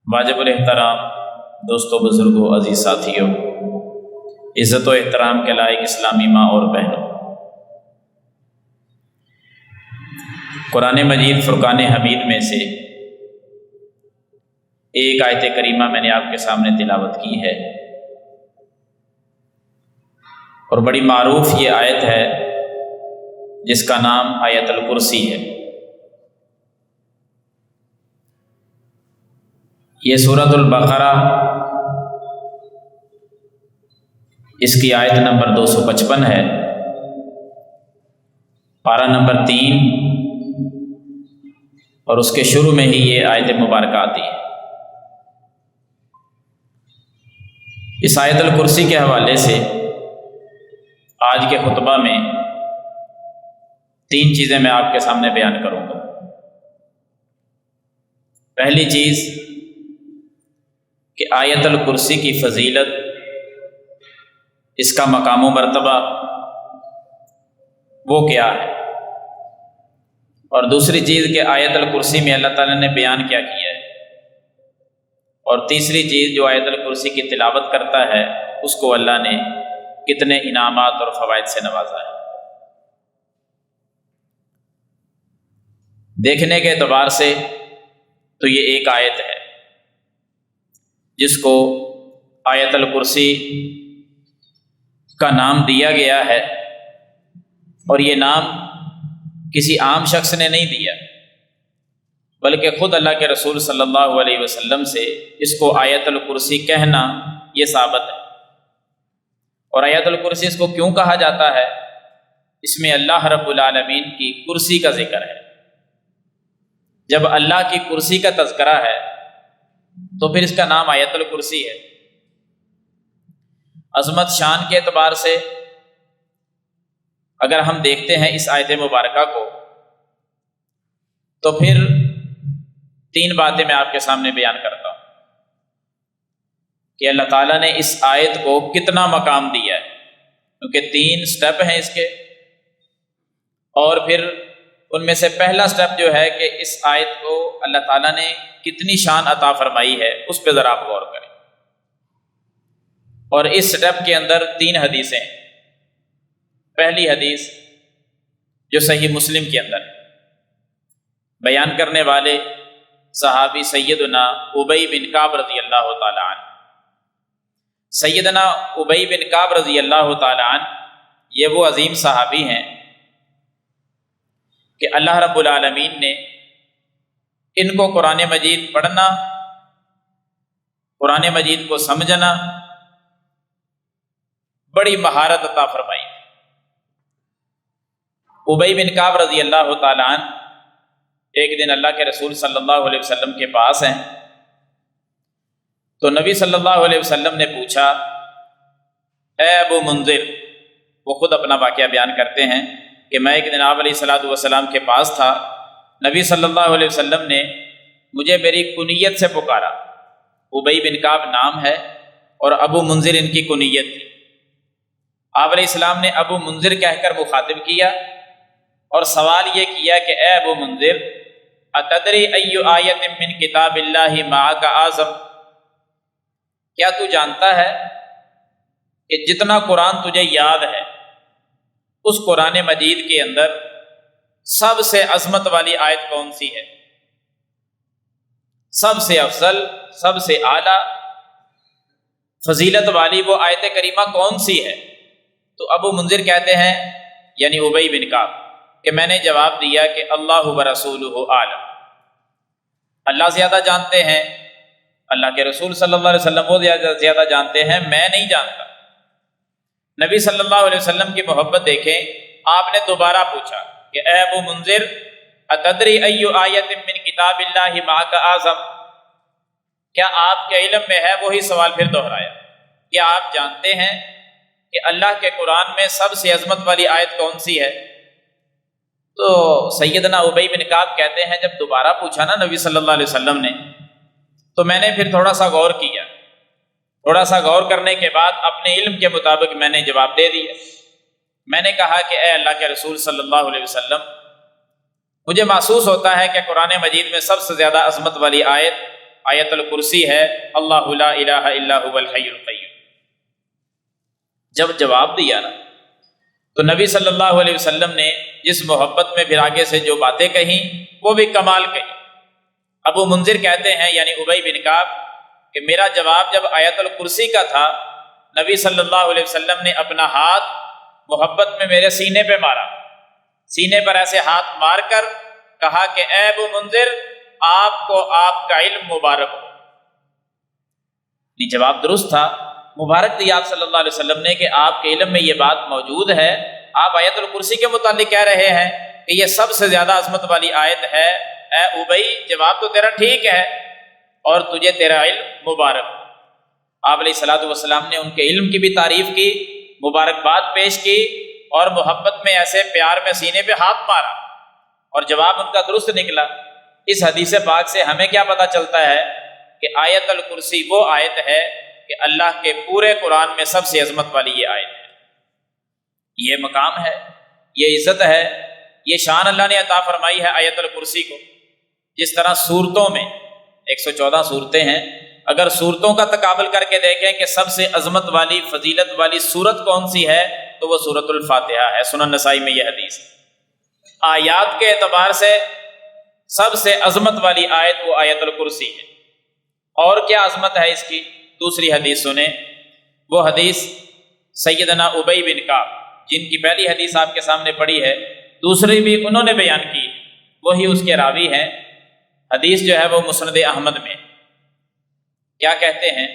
واجب الاحترام دوستوں، بزرگوں، عزیز ساتھیوں، عزت و احترام کے لائق اسلامی ماں اور بہنوں، قرآن مجید فرقان حمید میں سے ایک آیت کریمہ میں نے آپ کے سامنے تلاوت کی ہے، اور بڑی معروف یہ آیت ہے جس کا نام آیت الکرسی ہے۔ یہ سورۃ البقرہ، اس کی آیت نمبر 255 ہے، پارہ نمبر 3، اور اس کے شروع میں ہی یہ آیت مبارکہ آتی ہے۔ اس آیت الکرسی کے حوالے سے آج کے خطبہ میں 3 چیزیں میں آپ کے سامنے بیان کروں گا۔ پہلی چیز کہ آیت الکرسی کی فضیلت، اس کا مقام و مرتبہ وہ کیا ہے، اور دوسری چیز کہ آیت الکرسی میں اللہ تعالیٰ نے بیان کیا کیا ہے، اور تیسری چیز جو آیت الکرسی کی تلاوت کرتا ہے اس کو اللہ نے کتنے انعامات اور فوائد سے نوازا ہے۔ دیکھنے کے اعتبار سے تو یہ ایک آیت ہے جس کو آیت الکرسی کا نام دیا گیا ہے، اور یہ نام کسی عام شخص نے نہیں دیا، بلکہ خود اللہ کے رسول صلی اللہ علیہ وسلم سے اس کو آیت الکرسی کہنا یہ ثابت ہے۔ اور آیت الکرسی اس کو کیوں کہا جاتا ہے؟ اس میں اللہ رب العالمین کی کرسی کا ذکر ہے۔ جب اللہ کی کرسی کا تذکرہ ہے تو پھر اس کا نام آیت الکرسی ہے۔ عظمت شان کے اعتبار سے اگر ہم دیکھتے ہیں اس آیت مبارکہ کو، تو پھر 3 باتیں میں آپ کے سامنے بیان کرتا ہوں کہ اللہ تعالیٰ نے اس آیت کو کتنا مقام دیا ہے، کیونکہ 3 سٹیپ ہیں اس کے، اور پھر ان میں سے پہلا سٹیپ جو ہے کہ اس آیت کو اللہ تعالیٰ نے کتنی شان عطا فرمائی ہے، اس پہ ذرا آپ غور کریں۔ اور اس سٹیپ کے اندر 3 حدیثیں ہیں۔ پہلی حدیث جو صحیح مسلم کے اندر ہے، بیان کرنے والے صحابی سیدنا ابی بن کعب رضی اللہ تعالی عنہ۔ سیدنا ابی بن کعب رضی اللہ تعالی عنہ یہ وہ عظیم صحابی ہیں کہ اللہ رب العالمین نے ان کو قرآن مجید پڑھنا، قرآن مجید کو سمجھنا بڑی مہارت عطا فرمائی۔ ابی بن کعب رضی اللہ تعالی عنہ ایک دن اللہ کے رسول صلی اللہ علیہ وسلم کے پاس ہیں، تو نبی صلی اللہ علیہ وسلم نے پوچھا، اے ابو منذر، وہ خود اپنا واقعہ بیان کرتے ہیں کہ میں ایک دن آپ علیہ الصلوۃ والسلام کے پاس تھا، نبی صلی اللہ علیہ وسلم نے مجھے میری کنیت سے پکارا۔ ابی بن کعب نام ہے اور ابو منذر ان کی کنیت تھی۔ آپ علیہ السلام نے ابو منذر کہہ کر مخاطب کیا اور سوال یہ کیا کہ اے ابو منذر، اتدری ای آیت من کتاب اللہ معک اعظم، کیا تو جانتا ہے کہ جتنا قرآن تجھے یاد ہے اس قرآن مجید کے اندر سب سے عظمت والی آیت کون سی ہے؟ سب سے افضل، سب سے اعلیٰ فضیلت والی وہ آیت کریمہ کون سی ہے؟ تو ابو منذر کہتے ہیں، یعنی ابی بن کعب، کہ میں نے جواب دیا کہ اللہ ورسولہ اعلم، اللہ زیادہ جانتے ہیں، اللہ کے رسول صلی اللہ علیہ وسلم وہ زیادہ جانتے ہیں، میں نہیں جانتا۔ نبی صلی اللہ علیہ وسلم کی محبت دیکھیں، آپ نے دوبارہ پوچھا کہ اے ابو منذر، اتدری ای آیت من کتاب اللہ معک اعظم، کیا آپ کے علم میں ہے؟ وہی سوال پھر دہرایا، کیا آپ جانتے ہیں کہ اللہ کے قرآن میں سب سے عظمت والی آیت کون سی ہے؟ تو سیدنا ابی بن کعب کہتے ہیں جب دوبارہ پوچھا نا نبی صلی اللہ علیہ وسلم نے، تو میں نے پھر تھوڑا سا غور کیا، تھوڑا سا غور کرنے کے بعد اپنے علم کے مطابق میں نے جواب دے دیا۔ میں نے کہا کہ اے اللہ کے رسول صلی اللہ علیہ وسلم، مجھے محسوس ہوتا ہے کہ قرآن مجید میں سب سے زیادہ عظمت والی آیت آیت الکرسی ہے، اللہ لا الہ الا هو الحی القیوم۔ جب جواب دیا نا تو نبی صلی اللہ علیہ وسلم نے جس محبت میں پھر آگے سے جو باتیں کہیں وہ بھی کمال کہیں۔ ابو منذر کہتے ہیں یعنی ابی بن کعب کہ میرا جواب جب آیت الکرسی کا تھا، نبی صلی اللہ علیہ وسلم نے اپنا ہاتھ محبت میں میرے سینے پہ مارا، سینے پر ایسے ہاتھ مار کر کہا کہ اے ابو منذر، آپ کو آپ کا علم مبارک ہو۔ یہ جواب درست تھا، مبارک دی آپ صلی اللہ علیہ وسلم نے کہ آپ کے علم میں یہ بات موجود ہے۔ آپ آیت الکرسی کے متعلق کہہ رہے ہیں کہ یہ سب سے زیادہ عظمت والی آیت ہے۔ اے ابی، جواب تو تیرا ٹھیک ہے اور تجھے تیرا علم مبارک ہو۔ آپ علیہ الصلوۃ والسلام نے ان کے علم کی بھی تعریف کی، مبارکباد پیش کی اور محبت میں ایسے پیار میں سینے پہ ہاتھ مارا اور جواب ان کا درست نکلا۔ اس حدیث پاک سے ہمیں کیا پتہ چلتا ہے کہ آیت الکرسی وہ آیت ہے کہ اللہ کے پورے قرآن میں سب سے عظمت والی یہ آیت ہے، یہ مقام ہے، یہ عزت ہے، یہ شان اللہ نے عطا فرمائی ہے آیت الکرسی کو۔ جس طرح صورتوں میں 114 صورتیں ہیں، اگر صورتوں کا تقابل کر کے دیکھیں کہ سب سے عظمت والی فضیلت والی صورت کون سی ہے تو وہ سورۃ الفاتحہ ہے۔ سنن نسائی میں یہ حدیث ہے۔ آیات کے اعتبار سے سب سے عظمت والی آیت وہ آیت الکرسی ہے۔ اور کیا عظمت ہے اس کی؟ دوسری حدیث سنیں، وہ حدیث سیدنا ابی بن کعب جن کی پہلی حدیث آپ کے سامنے پڑھی ہے، دوسری بھی انہوں نے بیان کی، وہی اس کے راوی ہیں۔ حدیث جو ہے وہ مسند احمد میں کیا کہتے ہیں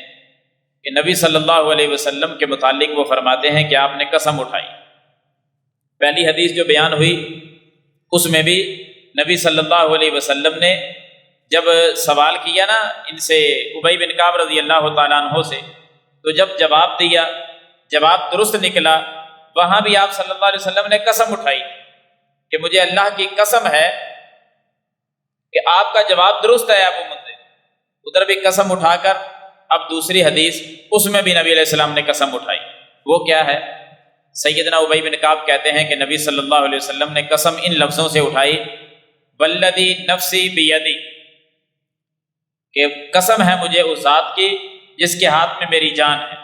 کہ نبی صلی اللہ علیہ وسلم کے متعلق وہ فرماتے ہیں کہ آپ نے قسم اٹھائی۔ پہلی حدیث جو بیان ہوئی اس میں بھی نبی صلی اللہ علیہ وسلم نے جب سوال کیا نا ان سے، ابی بن کعب رضی اللہ تعالیٰ عنہ سے، تو جب جواب دیا، جواب درست نکلا، وہاں بھی آپ صلی اللہ علیہ وسلم نے قسم اٹھائی کہ مجھے اللہ کی قسم ہے کہ آپ کا جواب درست ہے ابو منذر۔ ادھر بھی قسم اٹھا کر اب دوسری حدیث اس میں بھی نبی علیہ السلام نے قسم اٹھائی۔ وہ کیا ہے؟ سیدنا ابی بن کعب کہتے ہیں کہ نبی صلی اللہ علیہ وسلم نے قسم ان لفظوں سے اٹھائی، والذی نفسی بیدی، کہ قسم ہے مجھے اس ذات کی جس کے ہاتھ میں میری جان ہے۔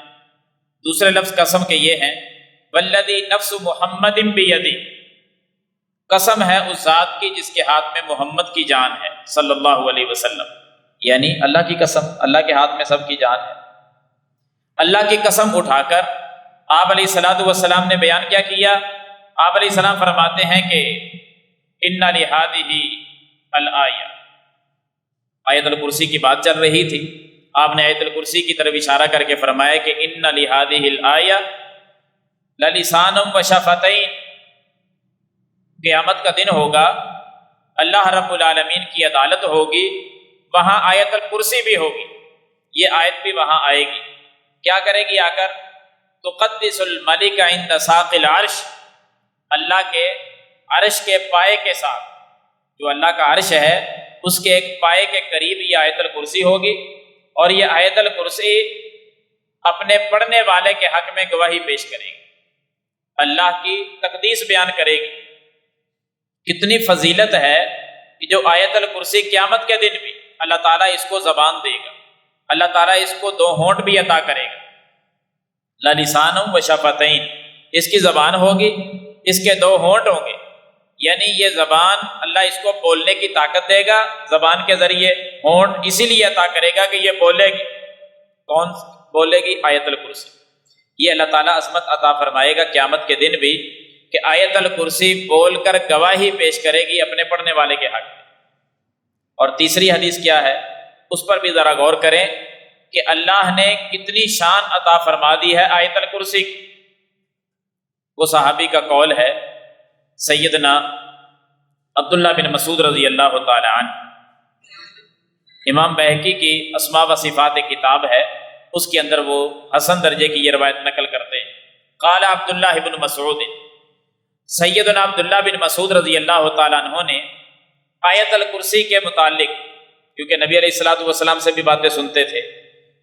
دوسرے لفظ قسم کے یہ ہیں، والذی نفس محمد بیدی، قسم ہے اس ذات کی جس کے ہاتھ میں محمد کی جان ہے صلی اللہ علیہ وسلم، یعنی اللہ کی قسم، اللہ کے ہاتھ میں سب کی جان ہے۔ اللہ کی قسم اٹھا کر آپ علیہ الصلوۃ والسلام نے بیان کیا کیا؟ آپ علیہ السلام فرماتے ہیں کہ ان لہذہ الآیہ، آیت الکرسی کی بات چل رہی تھی، آپ نے آیت الکرسی کی طرف اشارہ کر کے فرمایا کہ ان لہذہ الآیہ للسان و شفتین، قیامت کا دن ہوگا، اللہ رب العالمین کی عدالت ہوگی، وہاں آیت الکرسی بھی ہوگی، یہ آیت بھی وہاں آئے گی۔ کیا کرے گی آ کر؟ تقدس الملک عند ساق العرش، اللہ کے عرش کے پائے کے ساتھ، جو اللہ کا عرش ہے اس کے ایک پائے کے قریب یہ آیت الکرسی ہوگی، اور یہ آیت الکرسی اپنے پڑھنے والے کے حق میں گواہی پیش کرے گی، اللہ کی تقدیس بیان کرے گی۔ کتنی فضیلت ہے کہ جو آیت الکرسی قیامت کے دن بھی اللہ تعالیٰ اس کو زبان دے گا، اللہ تعالیٰ اس کو دو ہونٹ بھی عطا کرے گا، لسان و شفتین، اس کی زبان ہوگی، اس کے دو ہونٹ ہوں گے، یعنی یہ زبان اللہ اس کو بولنے کی طاقت دے گا، زبان کے ذریعے ہونٹ اسی لیے عطا کرے گا کہ یہ بولے گی۔ کون بولے گی؟ آیت الکرسی۔ یہ اللہ تعالیٰ عظمت عطا فرمائے گا قیامت کے دن بھی کہ آیت الکرسی بول کر گواہی پیش کرے گی اپنے پڑھنے والے کے حق میں۔ اور تیسری حدیث کیا ہے اس پر بھی ذرا غور کریں کہ اللہ نے کتنی شان عطا فرما دی ہے آیت الکرسی کی۔ وہ صحابی کا قول ہے، سیدنا عبداللہ بن مسعود رضی اللہ تعالی عنہ، امام بہقی کی اسماء و صفات کتاب ہے، اس کے اندر وہ حسن درجے کی یہ روایت نقل کرتے ہیں۔ قال عبداللہ بن مسعود، سیدنا عبداللہ بن مسعود رضی اللہ تعالیٰ عنہ نے آیت الکرسی کے متعلق، کیونکہ نبی علیہ الصلوۃ والسلام سے بھی باتیں سنتے تھے،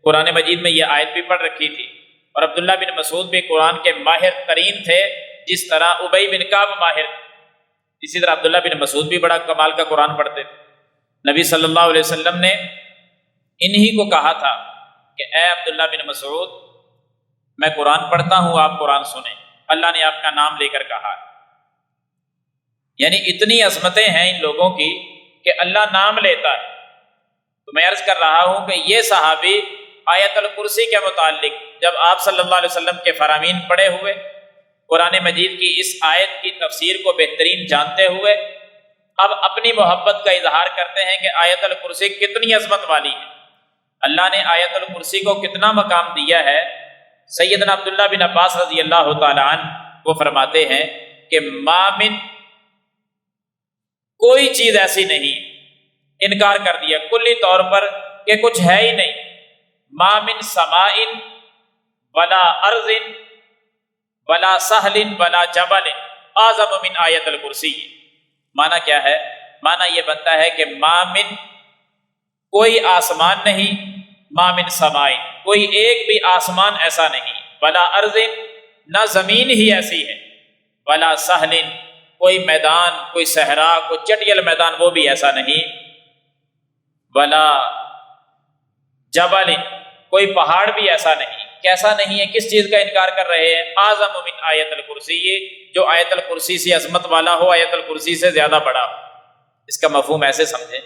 قرآن مجید میں یہ آیت بھی پڑھ رکھی تھی، اور عبداللہ بن مسعود بھی قرآن کے ماہر ترین تھے، جس طرح ابی بن کعب ماہر تھے، اسی طرح عبداللہ بن مسعود بھی بڑا کمال کا قرآن پڑھتے تھے۔ نبی صلی اللہ علیہ وسلم نے انہی کو کہا تھا کہ اے عبداللہ بن مسعود، میں قرآن پڑھتا ہوں، آپ قرآن سنیں، اللہ نے آپ کا نام لے کر کہا ہے۔ یعنی اتنی عظمتیں ہیں ان لوگوں کی کہ اللہ نام لیتا ہے۔ تو میں عرض کر رہا ہوں کہ یہ صحابی آیت الکرسی کے متعلق جب آپ صلی اللہ علیہ وسلم کے فرامین پڑھے ہوئے، قرآن مجید کی اس آیت کی تفسیر کو بہترین جانتے ہوئے، اب اپنی محبت کا اظہار کرتے ہیں کہ آیت الکرسی کتنی عظمت والی ہے، اللہ نے آیت الکرسی کو کتنا مقام دیا ہے۔ سیدنا عبداللہ بن عباس رضی اللہ تعالی عنہ وہ فرماتے ہیں کہ ما من، کوئی چیز ایسی نہیں، انکار کر دیا کلی طور پر کہ کچھ ہے ہی نہیں، ما من سماء ولا ارض ولا سہل ولا جبل اعظم من آیت الکرسی۔ معنی کیا ہے؟ معنی یہ بنتا ہے کہ ما من، کوئی آسمان نہیں، ما من سماء، کوئی ایک بھی آسمان ایسا نہیں، ولا ارض، نہ زمین ہی ایسی ہے، ولا سہل، کوئی میدان، کوئی صحرا، کوئی چٹیل میدان وہ بھی ایسا نہیں، ولا جبل، کوئی پہاڑ بھی ایسا نہیں۔ کیسا نہیں ہے؟ کس چیز کا انکار کر رہے ہیں؟ اعظم من آیت الکرسی، جو آیت الکرسی سے عظمت والا ہو، آیت الکرسی سے زیادہ بڑا ہو۔ اس کا مفہوم ایسے سمجھیں،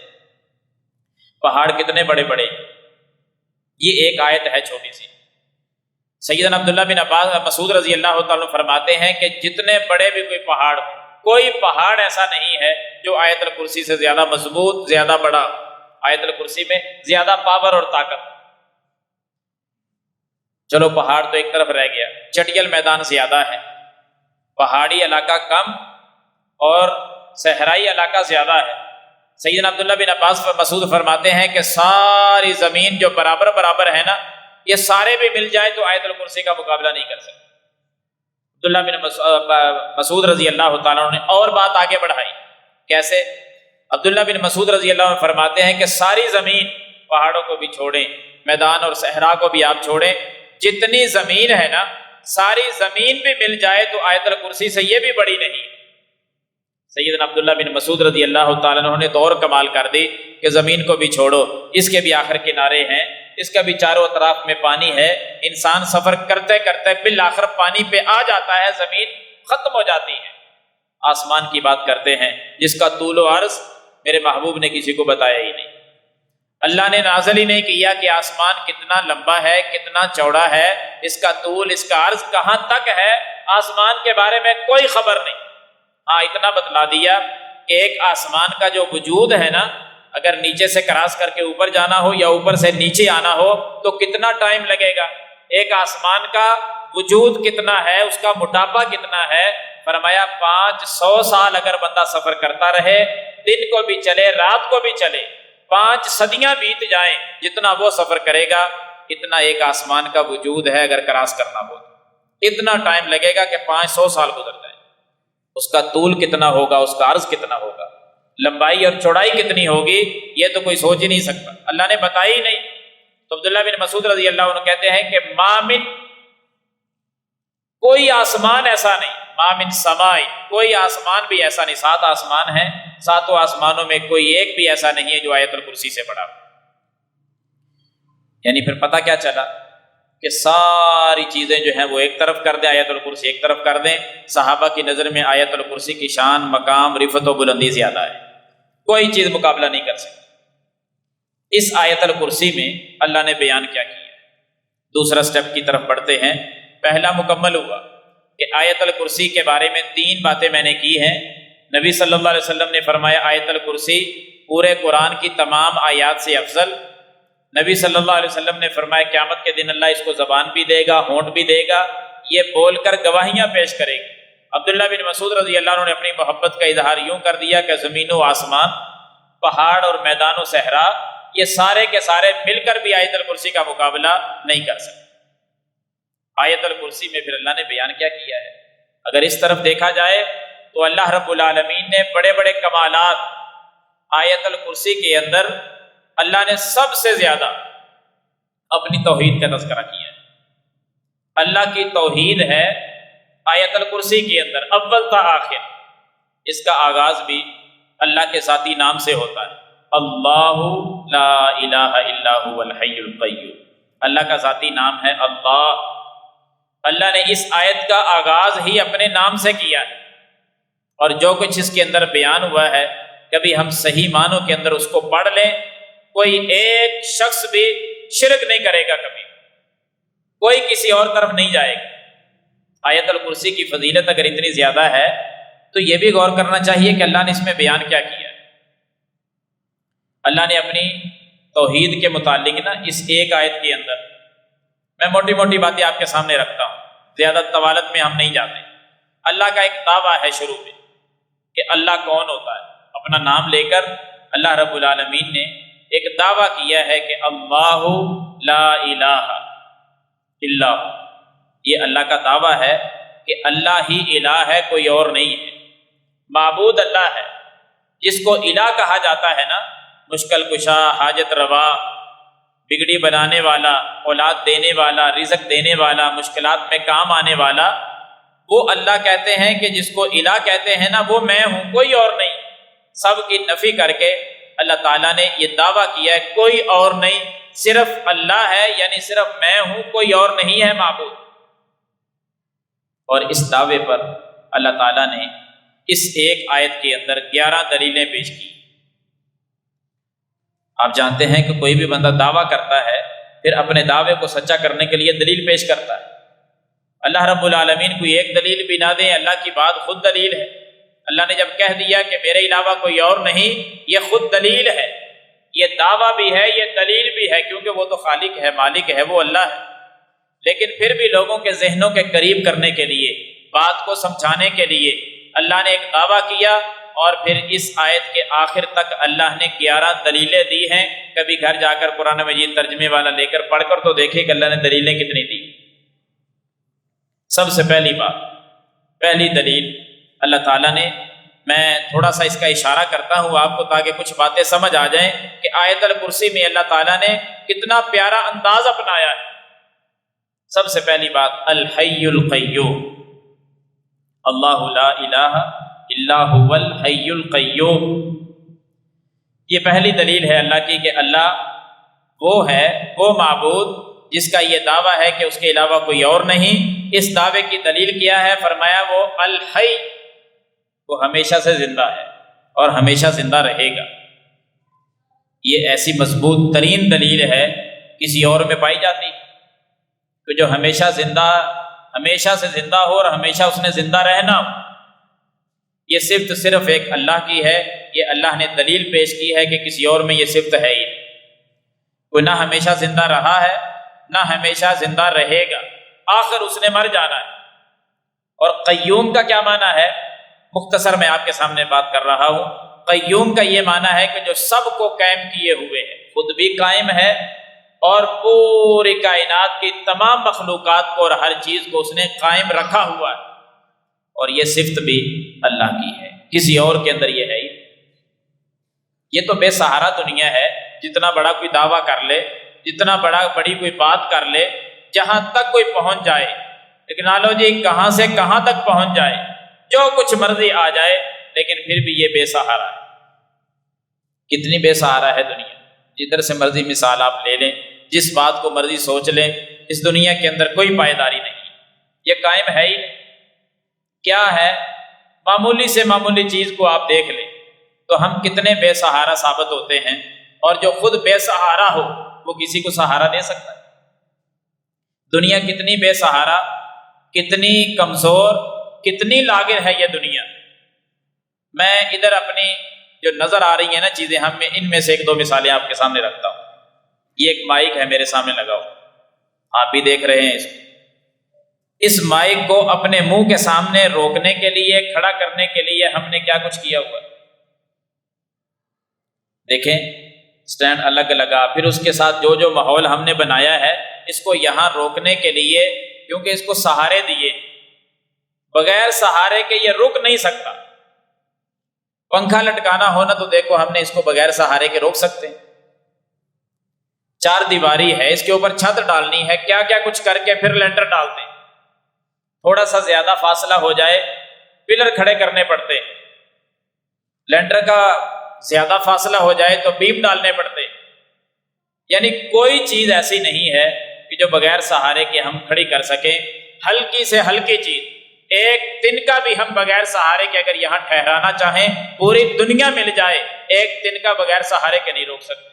پہاڑ کتنے بڑے بڑے، یہ ایک آیت ہے چھوٹی سی۔ سیدنا عبداللہ بن عباس مسعود رضی اللہ تعالیٰ فرماتے ہیں کہ جتنے بڑے بھی کوئی پہاڑ ہو، کوئی پہاڑ ایسا نہیں ہے جو آیت الکرسی سے زیادہ مضبوط، زیادہ بڑا، آیت الکرسی میں زیادہ پاور اور طاقت۔ چلو پہاڑ تو ایک طرف رہ گیا، چٹیل میدان زیادہ ہے، پہاڑی علاقہ کم اور صحرائی علاقہ زیادہ ہے۔ سیدنا عبداللہ بن عباس مسعود فرماتے ہیں کہ ساری زمین جو برابر برابر ہے نا، یہ سارے بھی مل جائیں تو آیت الکرسی کا مقابلہ نہیں کر سکتے۔ عبداللہ بن مسعود رضی اللہ تعالیٰ نے اور بات آگے بڑھائی، کیسے؟ عبداللہ بن مسعود رضی اللہ عنہ فرماتے ہیں کہ ساری زمین، پہاڑوں کو بھی چھوڑیں، میدان اور صحرا کو بھی آپ چھوڑیں، جتنی زمین ہے نا، ساری زمین بھی مل جائے تو آیت الکرسی سے یہ بھی بڑی نہیں۔ سیدنا عبداللہ بن مسعود رضی اللہ تعالیٰ عنہ نے تو اور کمال کر دی کہ زمین کو بھی چھوڑو، اس کے بھی آخر کنارے ہیں، اس کا بھی چاروں اطراف میں پانی ہے، انسان سفر کرتے کرتے بالآخر پانی پہ آ جاتا ہے، زمین ختم ہو جاتی ہے۔ آسمان کی بات کرتے ہیں جس کا طول و عرض میرے محبوب نے کسی کو بتایا ہی نہیں۔ اللہ نے نازل ہی نہیں کیا کہ آسمان کتنا لمبا ہے، کتنا چوڑا ہے، اس کا طول، اس کا عرض کہاں تک ہے، آسمان کے بارے میں کوئی خبر نہیں۔ ہاں اتنا بتلا دیا کہ ایک آسمان کا جو وجود ہے نا، اگر نیچے سے کراس کر کے اوپر جانا ہو یا اوپر سے نیچے آنا ہو تو کتنا ٹائم لگے گا، ایک آسمان کا وجود کتنا ہے، اس کا موٹاپا کتنا ہے۔ فرمایا 500 سال اگر بندہ سفر کرتا رہے، دن کو بھی چلے رات کو بھی چلے، 5 صدیاں بیت جائیں، جتنا وہ سفر کرے گا اتنا ایک آسمان کا وجود ہے، اگر کراس کرنا ہو اتنا ٹائم لگے گا کہ 500 سال گزر جائیں۔ اس کا طول کتنا ہوگا، اس کا عرض کتنا ہوگا، لمبائی اور چوڑائی کتنی ہوگی، یہ تو کوئی سوچ ہی نہیں سکتا، اللہ نے بتایا ہی نہیں۔ تو عبداللہ بن مسعود رضی اللہ عنہ کہتے ہیں کہ ما من، کوئی آسمان ایسا نہیں، ما من سماء، کوئی آسمان بھی ایسا نہیں، 7 آسمان ہیں، 7 آسمانوں میں کوئی ایک بھی ایسا نہیں ہے جو آیت الکرسی سے بڑا۔ یعنی پھر پتہ کیا چلا کہ ساری چیزیں جو ہیں وہ ایک طرف کر دیں، آیت الکرسی ایک طرف کر دیں۔ صحابہ کی نظر میں آیت الکرسی کی شان، مقام، رفعت و بلندی زیادہ ہے، کوئی چیز مقابلہ نہیں کر سکتی۔ اس آیت الکرسی میں اللہ نے بیان کیا کیا ہے؟ دوسرا سٹیپ کی طرف بڑھتے ہیں۔ پہلا مکمل ہوا کہ آیت الکرسی کے بارے میں 3 باتیں میں نے کی ہیں۔ نبی صلی اللہ علیہ وسلم نے فرمایا آیت الکرسی پورے قرآن کی تمام آیات سے افضل۔ نبی صلی اللہ علیہ وسلم نے فرمایا قیامت کے دن اللہ اس کو زبان بھی دے گا، ہونٹ بھی دے گا، یہ بول کر گواہیاں پیش کرے گی۔ عبداللہ بن مسعود رضی اللہ عنہ نے اپنی محبت کا اظہار یوں کر دیا کہ زمین و آسمان، پہاڑ اور میدان و صحرا، یہ سارے کے سارے مل کر بھی آیت الکرسی کا مقابلہ نہیں کر سکتے۔ آیت الکرسی میں پھر اللہ نے بیان کیا کیا ہے؟ اگر اس طرف دیکھا جائے تو اللہ رب العالمین نے بڑے بڑے کمالات آیت الکرسی کے اندر، اللہ نے سب سے زیادہ اپنی توحید کا تذکرہ کیا ہے۔ اللہ کی توحید ہے آیت الکرسی کے اندر اول تا آخر۔ اس کا آغاز بھی اللہ کے ذاتی نام سے ہوتا ہے، اللہ لا الہ الا هو الحی القیوم، اللہ کا ذاتی نام ہے اللہ۔ اللہ نے اس آیت کا آغاز ہی اپنے نام سے کیا ہے، اور جو کچھ اس کے اندر بیان ہوا ہے کبھی ہم صحیح معنوں کے اندر اس کو پڑھ لیں، کوئی ایک شخص بھی شرک نہیں کرے گا، کبھی کوئی کسی اور طرف نہیں جائے گا۔ آیت الکرسی کی فضیلت اگر اتنی زیادہ ہے تو یہ بھی غور کرنا چاہیے کہ اللہ نے اس میں بیان کیا کیا ہے۔ اللہ نے اپنی توحید کے متعلق اس ایک آیت کے اندر، میں موٹی موٹی باتیں آپ کے سامنے رکھتا ہوں، زیادہ طوالت میں ہم نہیں جاتے۔ اللہ کا ایک دعویٰ ہے شروع میں کہ اللہ کون ہوتا ہے، اپنا نام لے کر اللہ رب العالمین نے ایک دعویٰ کیا ہے کہ اللہ لا الہ الا ہو۔ یہ اللہ کا دعویٰ ہے کہ اللہ ہی الہ ہے، کوئی اور نہیں ہے۔ معبود اللہ ہے، جس کو الہ کہا جاتا ہے نا، مشکل کشا، حاجت روا، بگڑی بنانے والا، اولاد دینے والا، رزق دینے والا، مشکلات میں کام آنے والا، وہ اللہ کہتے ہیں کہ جس کو الہ کہتے ہیں نا، وہ میں ہوں، کوئی اور نہیں۔ سب کی نفی کر کے اللہ تعالیٰ نے یہ دعویٰ کیا ہے کوئی اور نہیں، صرف اللہ ہے، یعنی صرف میں ہوں، کوئی اور نہیں ہے معبود۔ اور اس دعوے پر اللہ تعالیٰ نے اس ایک آیت کے اندر 11 دلیلیں پیش کی۔ آپ جانتے ہیں کہ کوئی بھی بندہ دعویٰ کرتا ہے پھر اپنے دعوے کو سچا کرنے کے لیے دلیل پیش کرتا ہے۔ اللہ رب العالمین کوئی ایک دلیل بھی نہ دیں، اللہ کی بات خود دلیل ہے۔ اللہ نے جب کہہ دیا کہ میرے علاوہ کوئی اور نہیں، یہ خود دلیل ہے، یہ دعویٰ بھی ہے، یہ دلیل بھی ہے، کیونکہ وہ تو خالق ہے، مالک ہے، وہ اللہ ہے۔ لیکن پھر بھی لوگوں کے ذہنوں کے قریب کرنے کے لیے، بات کو سمجھانے کے لیے اللہ نے ایک دعویٰ کیا، اور پھر اس آیت کے آخر تک اللہ نے 11 دلیلیں دی ہیں۔ کبھی گھر جا کر قرآن مجید ترجمے والا لے کر پڑھ کر تو دیکھیں کہ اللہ نے دلیلیں کتنی دی۔ سب سے پہلی بات، پہلی دلیل اللہ تعالیٰ نے، میں تھوڑا سا اس کا اشارہ کرتا ہوں آپ کو تاکہ کچھ باتیں سمجھ آ جائیں کہ آیت الکرسی میں اللہ تعالیٰ نے کتنا پیارا انداز اپنایا ہے۔ سب سے پہلی بات، الحی القیوم، اللہ لا الہ الا هو الحی القیوم۔ یہ پہلی دلیل ہے اللہ کی کہ اللہ وہ ہے، وہ معبود جس کا یہ دعویٰ ہے کہ اس کے علاوہ کوئی اور نہیں۔ اس دعوے کی دلیل کیا ہے؟ فرمایا وہ الحی، وہ ہمیشہ سے زندہ ہے اور ہمیشہ زندہ رہے گا۔ یہ ایسی مضبوط ترین دلیل ہے، کسی اور میں پائی جاتی کہ جو ہمیشہ سے زندہ ہو اور ہمیشہ اس نے زندہ رہنا ہو۔ یہ صفت صرف ایک اللہ کی ہے، یہ اللہ نے دلیل پیش کی ہے کہ کسی اور میں یہ صفت ہے ہی نہیں۔ کوئی نہ ہمیشہ زندہ رہا ہے نہ ہمیشہ زندہ رہے گا، آخر اس نے مر جانا ہے۔ اور قیوم کا کیا معنی ہے؟ مختصر میں آپ کے سامنے بات کر رہا ہوں۔ قیوم کا یہ معنی ہے کہ جو سب کو قائم کیے ہوئے ہے، خود بھی قائم ہے اور پوری کائنات کی تمام مخلوقات کو اور ہر چیز کو اس نے قائم رکھا ہوا ہے، اور یہ صفت بھی اللہ کی ہے، کسی اور کے اندر یہ ہے ہی۔ یہ تو بے سہارا دنیا ہے، جتنا بڑا کوئی دعویٰ کر لے، جتنا بڑی کوئی بات کر لے، جہاں تک کوئی پہنچ جائے، ٹیکنالوجی کہاں سے کہاں تک پہنچ جائے، جو کچھ مرضی آ جائے، لیکن پھر بھی یہ بے سہارا ہے۔ کتنی بے سہارا ہے دنیا، جدھر سے مرضی مثال آپ لے لیں، جس بات کو مرضی سوچ لیں، اس دنیا کے اندر کوئی پائیداری نہیں، یہ قائم ہے ہی نہیں۔ کیا ہے؟ معمولی سے معمولی چیز کو آپ دیکھ لیں تو ہم کتنے بے سہارا ثابت ہوتے ہیں، اور جو خود بے سہارا ہو وہ کسی کو سہارا دے سکتا ہے؟ دنیا کتنی بے سہارا، کتنی کمزور، کتنی لاغر ہے یہ دنیا۔ میں ادھر اپنی جو نظر آ رہی ہیں نا چیزیں، ان میں سے ایک دو مثالیں آپ کے سامنے رکھتا ہوں۔ یہ ایک مائک ہے میرے سامنے لگا ہوا، آپ بھی دیکھ رہے ہیں اس مائک کو اپنے منہ کے سامنے روکنے کے لیے، کھڑا کرنے کے لیے ہم نے کیا کچھ کیا ہوا ہے؟ دیکھیں، سٹینڈ الگ لگا، پھر اس کے ساتھ جو جو ماحول ہم نے بنایا ہے اس کو یہاں روکنے کے لیے، کیونکہ اس کو سہارے دیے، بغیر سہارے کے یہ رک نہیں سکتا۔ پنکھا لٹکانا ہونا تو دیکھو ہم نے اس کو بغیر سہارے کے روک سکتے ہیں۔ چار دیواری ہے، اس کے اوپر چھت ڈالنی ہے، کیا کیا کچھ کر کے پھر لینٹر ڈالتے ہیں۔ تھوڑا سا زیادہ فاصلہ ہو جائے، پلر کھڑے کرنے پڑتے ہیں۔ لینٹر کا زیادہ فاصلہ ہو جائے تو بیپ ڈالنے پڑتے. یعنی کوئی چیز ایسی نہیں ہے کہ جو بغیر سہارے کے ہم کھڑی کر سکیں. ہلکی سے ہلکی چیز، ایک تنکا بھی ہم بغیر سہارے کے اگر یہاں ٹھہرانا چاہیں، پوری دنیا مل جائے، ایک تنکا بغیر سہارے کے نہیں روک سکتے.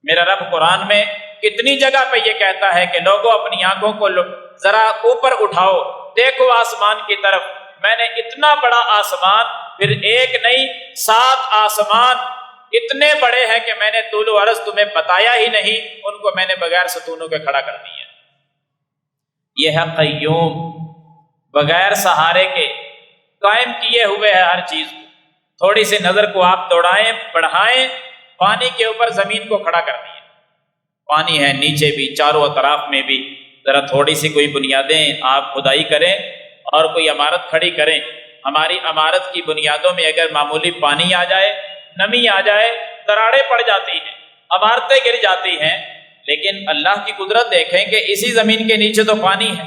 میرا رب قرآن میں کتنی جگہ پہ یہ کہتا ہے کہ لوگوں اپنی آنکھوں کو ذرا اوپر اٹھاؤ، دیکھو آسمان کی طرف، میں نے اتنا بڑا آسمان، پھر ایک نہیں 7 آسمان اتنے بڑے ہیں کہ میں نے طول و عرض تمہیں بتایا ہی نہیں، ان کو میں نے بغیر ستونوں کے کھڑا کر دیا. یہ ہے قیوم، بغیر سہارے کے قائم کیے ہوئے ہے ہر چیز کو. تھوڑی سی نظر کو آپ دوڑائیں بڑھائیں، پانی کے اوپر زمین کو کھڑا کر دیا. پانی ہے نیچے بھی، چاروں اطراف میں بھی. ذرا تھوڑی سی کوئی بنیادیں آپ کھدائی کریں اور کوئی عمارت کھڑی کریں، ہماری عمارت کی بنیادوں میں اگر معمولی پانی آ جائے، نمی آ جائے، دراڑیں پڑ جاتی ہیں، عمارتیں گر جاتی ہیں. لیکن اللہ کی قدرت دیکھیں کہ اسی زمین کے نیچے تو پانی ہے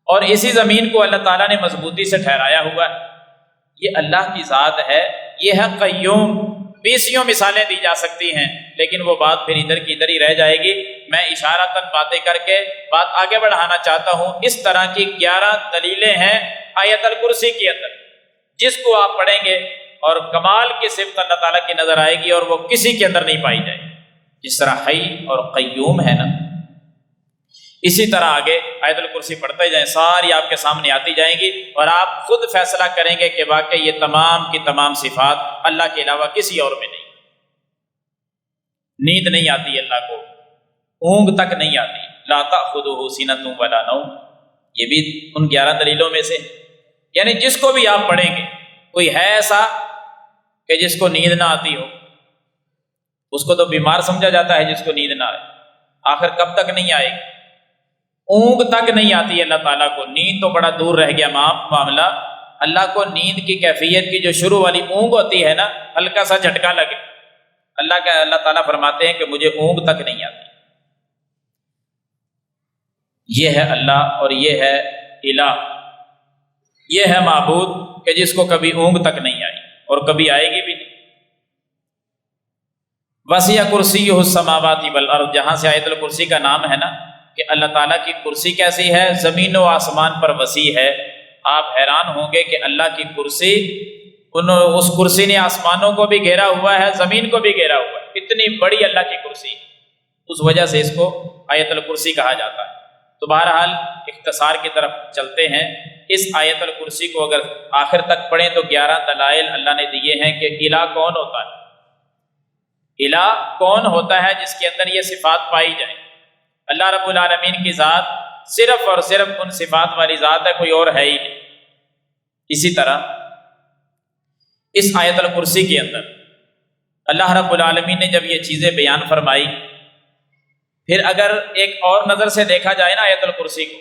اور اسی زمین کو اللہ تعالیٰ نے مضبوطی سے ٹھہرایا ہوا ہے. یہ اللہ کی ذات ہے، یہ ہے قیوم. 20 مثالیں دی جا سکتی ہیں، لیکن وہ بات پھر ادھر کی ادھر ہی رہ جائے گی. میں اشارتاً باتیں کر کے بات آگے بڑھانا چاہتا ہوں. اس طرح کی 11 دلیلیں ہیں آیت الکرسی کے اندر، جس کو آپ پڑھیں گے اور کمال کی صفت اللہ تعالیٰ کی نظر آئے گی، اور وہ کسی کے اندر نہیں پائی جائے گی. جس طرح حی اور قیوم ہے نا، اسی طرح آگے آیت الکرسی پڑھتے جائیں، ساری آپ کے سامنے آتی جائیں گی اور آپ خود فیصلہ کریں گے کہ واقعی یہ تمام کی تمام صفات اللہ کے علاوہ کسی اور میں نہیں. نیند نہیں آتی اللہ کو، اونگ تک نہیں آتی. لا تأخذہ سنۃ ولا نوم، یہ بھی ان 11 دلیلوں میں سے. یعنی جس کو بھی آپ پڑھیں گے، کوئی ہے ایسا کہ جس کو نیند نہ آتی ہو؟ اس کو تو بیمار سمجھا جاتا ہے جس کو نیند نہ آئے. آخر کب تک نہیں آئے گی؟ اونگ تک نہیں آتی اللہ تعالیٰ کو. نیند تو بڑا دور رہ گیا معاملہ. اللہ کو نیند کی کیفیت کی جو شروع والی اونگ ہوتی ہے نا، ہلکا سا جھٹکا لگے، اللہ تعالیٰ فرماتے ہیں کہ مجھے اونگ تک نہیں آتی. یہ ہے اللہ اور یہ ہے الہ، یہ ہے معبود کہ جس کو کبھی اونگ تک نہیں آئی اور کبھی آئے گی بھی نہیں. وسیع کرسیہ السماوات والارض، جہاں سے آیت الکرسی کا نام ہے نا، کہ اللہ تعالیٰ کی کرسی کیسی ہے، زمین و آسمان پر وسیع ہے. آپ حیران ہوں گے کہ اللہ کی کرسی، اس کرسی نے آسمانوں کو بھی گھیرا ہوا ہے، زمین کو بھی گھیرا ہوا ہے. اتنی بڑی اللہ کی کرسی ہے، اس وجہ سے اس کو آیت الکرسی کہا جاتا ہے. تو بہرحال اختصار کی طرف چلتے ہیں. اس آیت الکرسی کو اگر آخر تک پڑھیں تو 11 دلائل اللہ نے دیے ہیں کہ الہ کون ہوتا ہے. الہ کون ہوتا ہے جس کے اندر یہ صفات پائی جائیں. اللہ رب العالمین کی ذات صرف اور صرف ان صفات والی ذات ہے، کوئی اور ہے ہی نہیں. اسی طرح اس آیت الکرسی کے اندر اللہ رب العالمین نے جب یہ چیزیں بیان فرمائی، پھر اگر ایک اور نظر سے دیکھا جائے نا آیت الکرسی کو،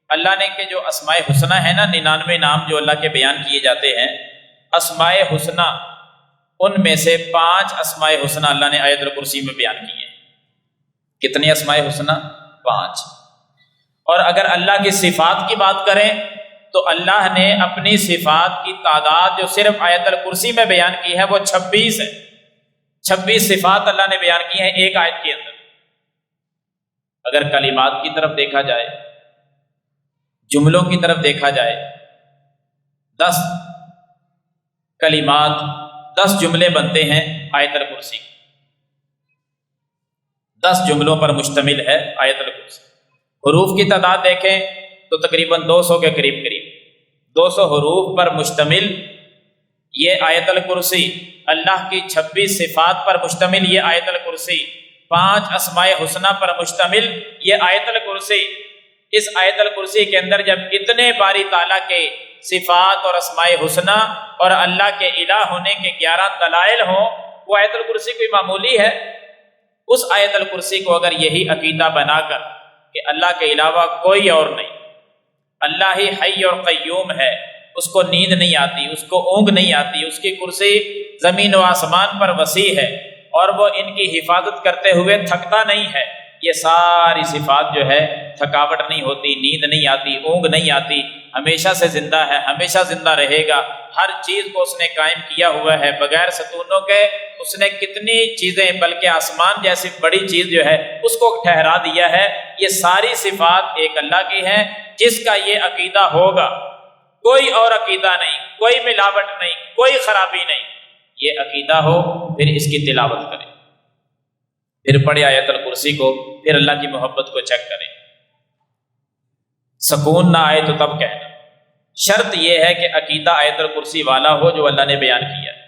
اللہ نے کہ جو اسماء حسنہ ہے نا، 99 نام جو اللہ کے بیان کیے جاتے ہیں، اسماء حسنہ ان میں سے 5 اسماء حسنہ اللہ نے آیت الکرسی میں بیان کیے ہیں. کتنے اسماء حسنہ؟ 5. اور اگر اللہ کی صفات کی بات کریں تو اللہ نے اپنی صفات کی تعداد جو صرف آیت الکرسی میں بیان کی ہے وہ 26 ہے. 26 صفات اللہ نے بیان کی ہیں ایک آیت کے اندر. اگر کلمات کی طرف دیکھا جائے، جملوں کی طرف دیکھا جائے، 10 کلمات، 10 جملے بنتے ہیں آیت الکرسی. 10 جملوں پر مشتمل ہے آیت الکرسی. حروف کی تعداد دیکھیں تو تقریباً 200 کے قریب 200 حروف پر مشتمل یہ آیت الکرسی. اللہ کی 26 صفات پر مشتمل یہ آیت الکرسی. 5 اسماء حسنہ پر مشتمل یہ آیت الکرسی. اس آیت الکرسی کے اندر جب اتنے باری تعالیٰ کے صفات اور اسماء حسنہ اور اللہ کے الہ ہونے کے 11 دلائل ہوں، وہ آیت الکرسی کوئی معمولی ہے؟ اس آیت الکرسی کو اگر یہی عقیدہ بنا کر کہ اللہ کے علاوہ کوئی اور نہیں، اللہ ہی حی اور قیوم ہے، اس کو نیند نہیں آتی، اس کو اونگ نہیں آتی، اس کی کرسی زمین و آسمان پر وسیع ہے اور وہ ان کی حفاظت کرتے ہوئے تھکتا نہیں ہے. یہ ساری صفات جو ہے تھکاوٹ نہیں ہوتی، نیند نہیں آتی، اونگ نہیں آتی، ہمیشہ سے زندہ ہے، ہمیشہ زندہ رہے گا، ہر چیز کو اس نے قائم کیا ہوا ہے بغیر ستونوں کے، اس نے کتنی چیزیں بلکہ آسمان جیسی بڑی چیز جو ہے اس کو ٹھہرا دیا ہے۔ یہ ساری صفات ایک اللہ کی ہیں، جس کا یہ عقیدہ ہوگا، کوئی اور عقیدہ نہیں، کوئی ملاوٹ نہیں، کوئی خرابی نہیں، یہ عقیدہ ہو پھر اس کی تلاوت کریں، پھر پڑھے آیت الکرسی کو، پھر اللہ کی محبت کو چیک کریں۔ سکون نہ آئے تو تب کہنا، شرط یہ ہے کہ عقیدہ آیت الکرسی والا ہو جو اللہ نے بیان کیا ہے۔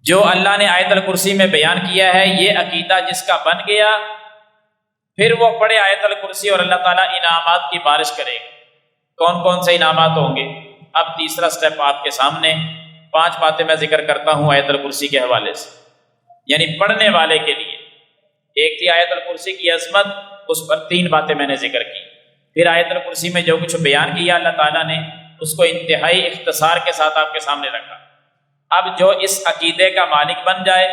جو اللہ نے آیت الکرسی میں بیان کیا ہے یہ عقیدہ جس کا بن گیا، پھر وہ پڑھے آیت الکرسی اور اللہ تعالیٰ انعامات کی بارش کرے گا۔ کون کون سے انعامات ہوں گے؟ اب تیسرا سٹیپ آپ کے سامنے، 5 باتیں میں ذکر کرتا ہوں آیت الکرسی کے حوالے سے، یعنی پڑھنے والے کے لیے۔ ایک تھی آیت الکرسی کی عظمت، اس پر 3 باتیں میں نے ذکر کی۔ پھر آیت الکرسی میں جو کچھ بیان کیا اللہ تعالیٰ نے، اس کو انتہائی اختصار کے ساتھ آپ کے سامنے رکھا۔ اب جو اس عقیدے کا مالک بن جائے،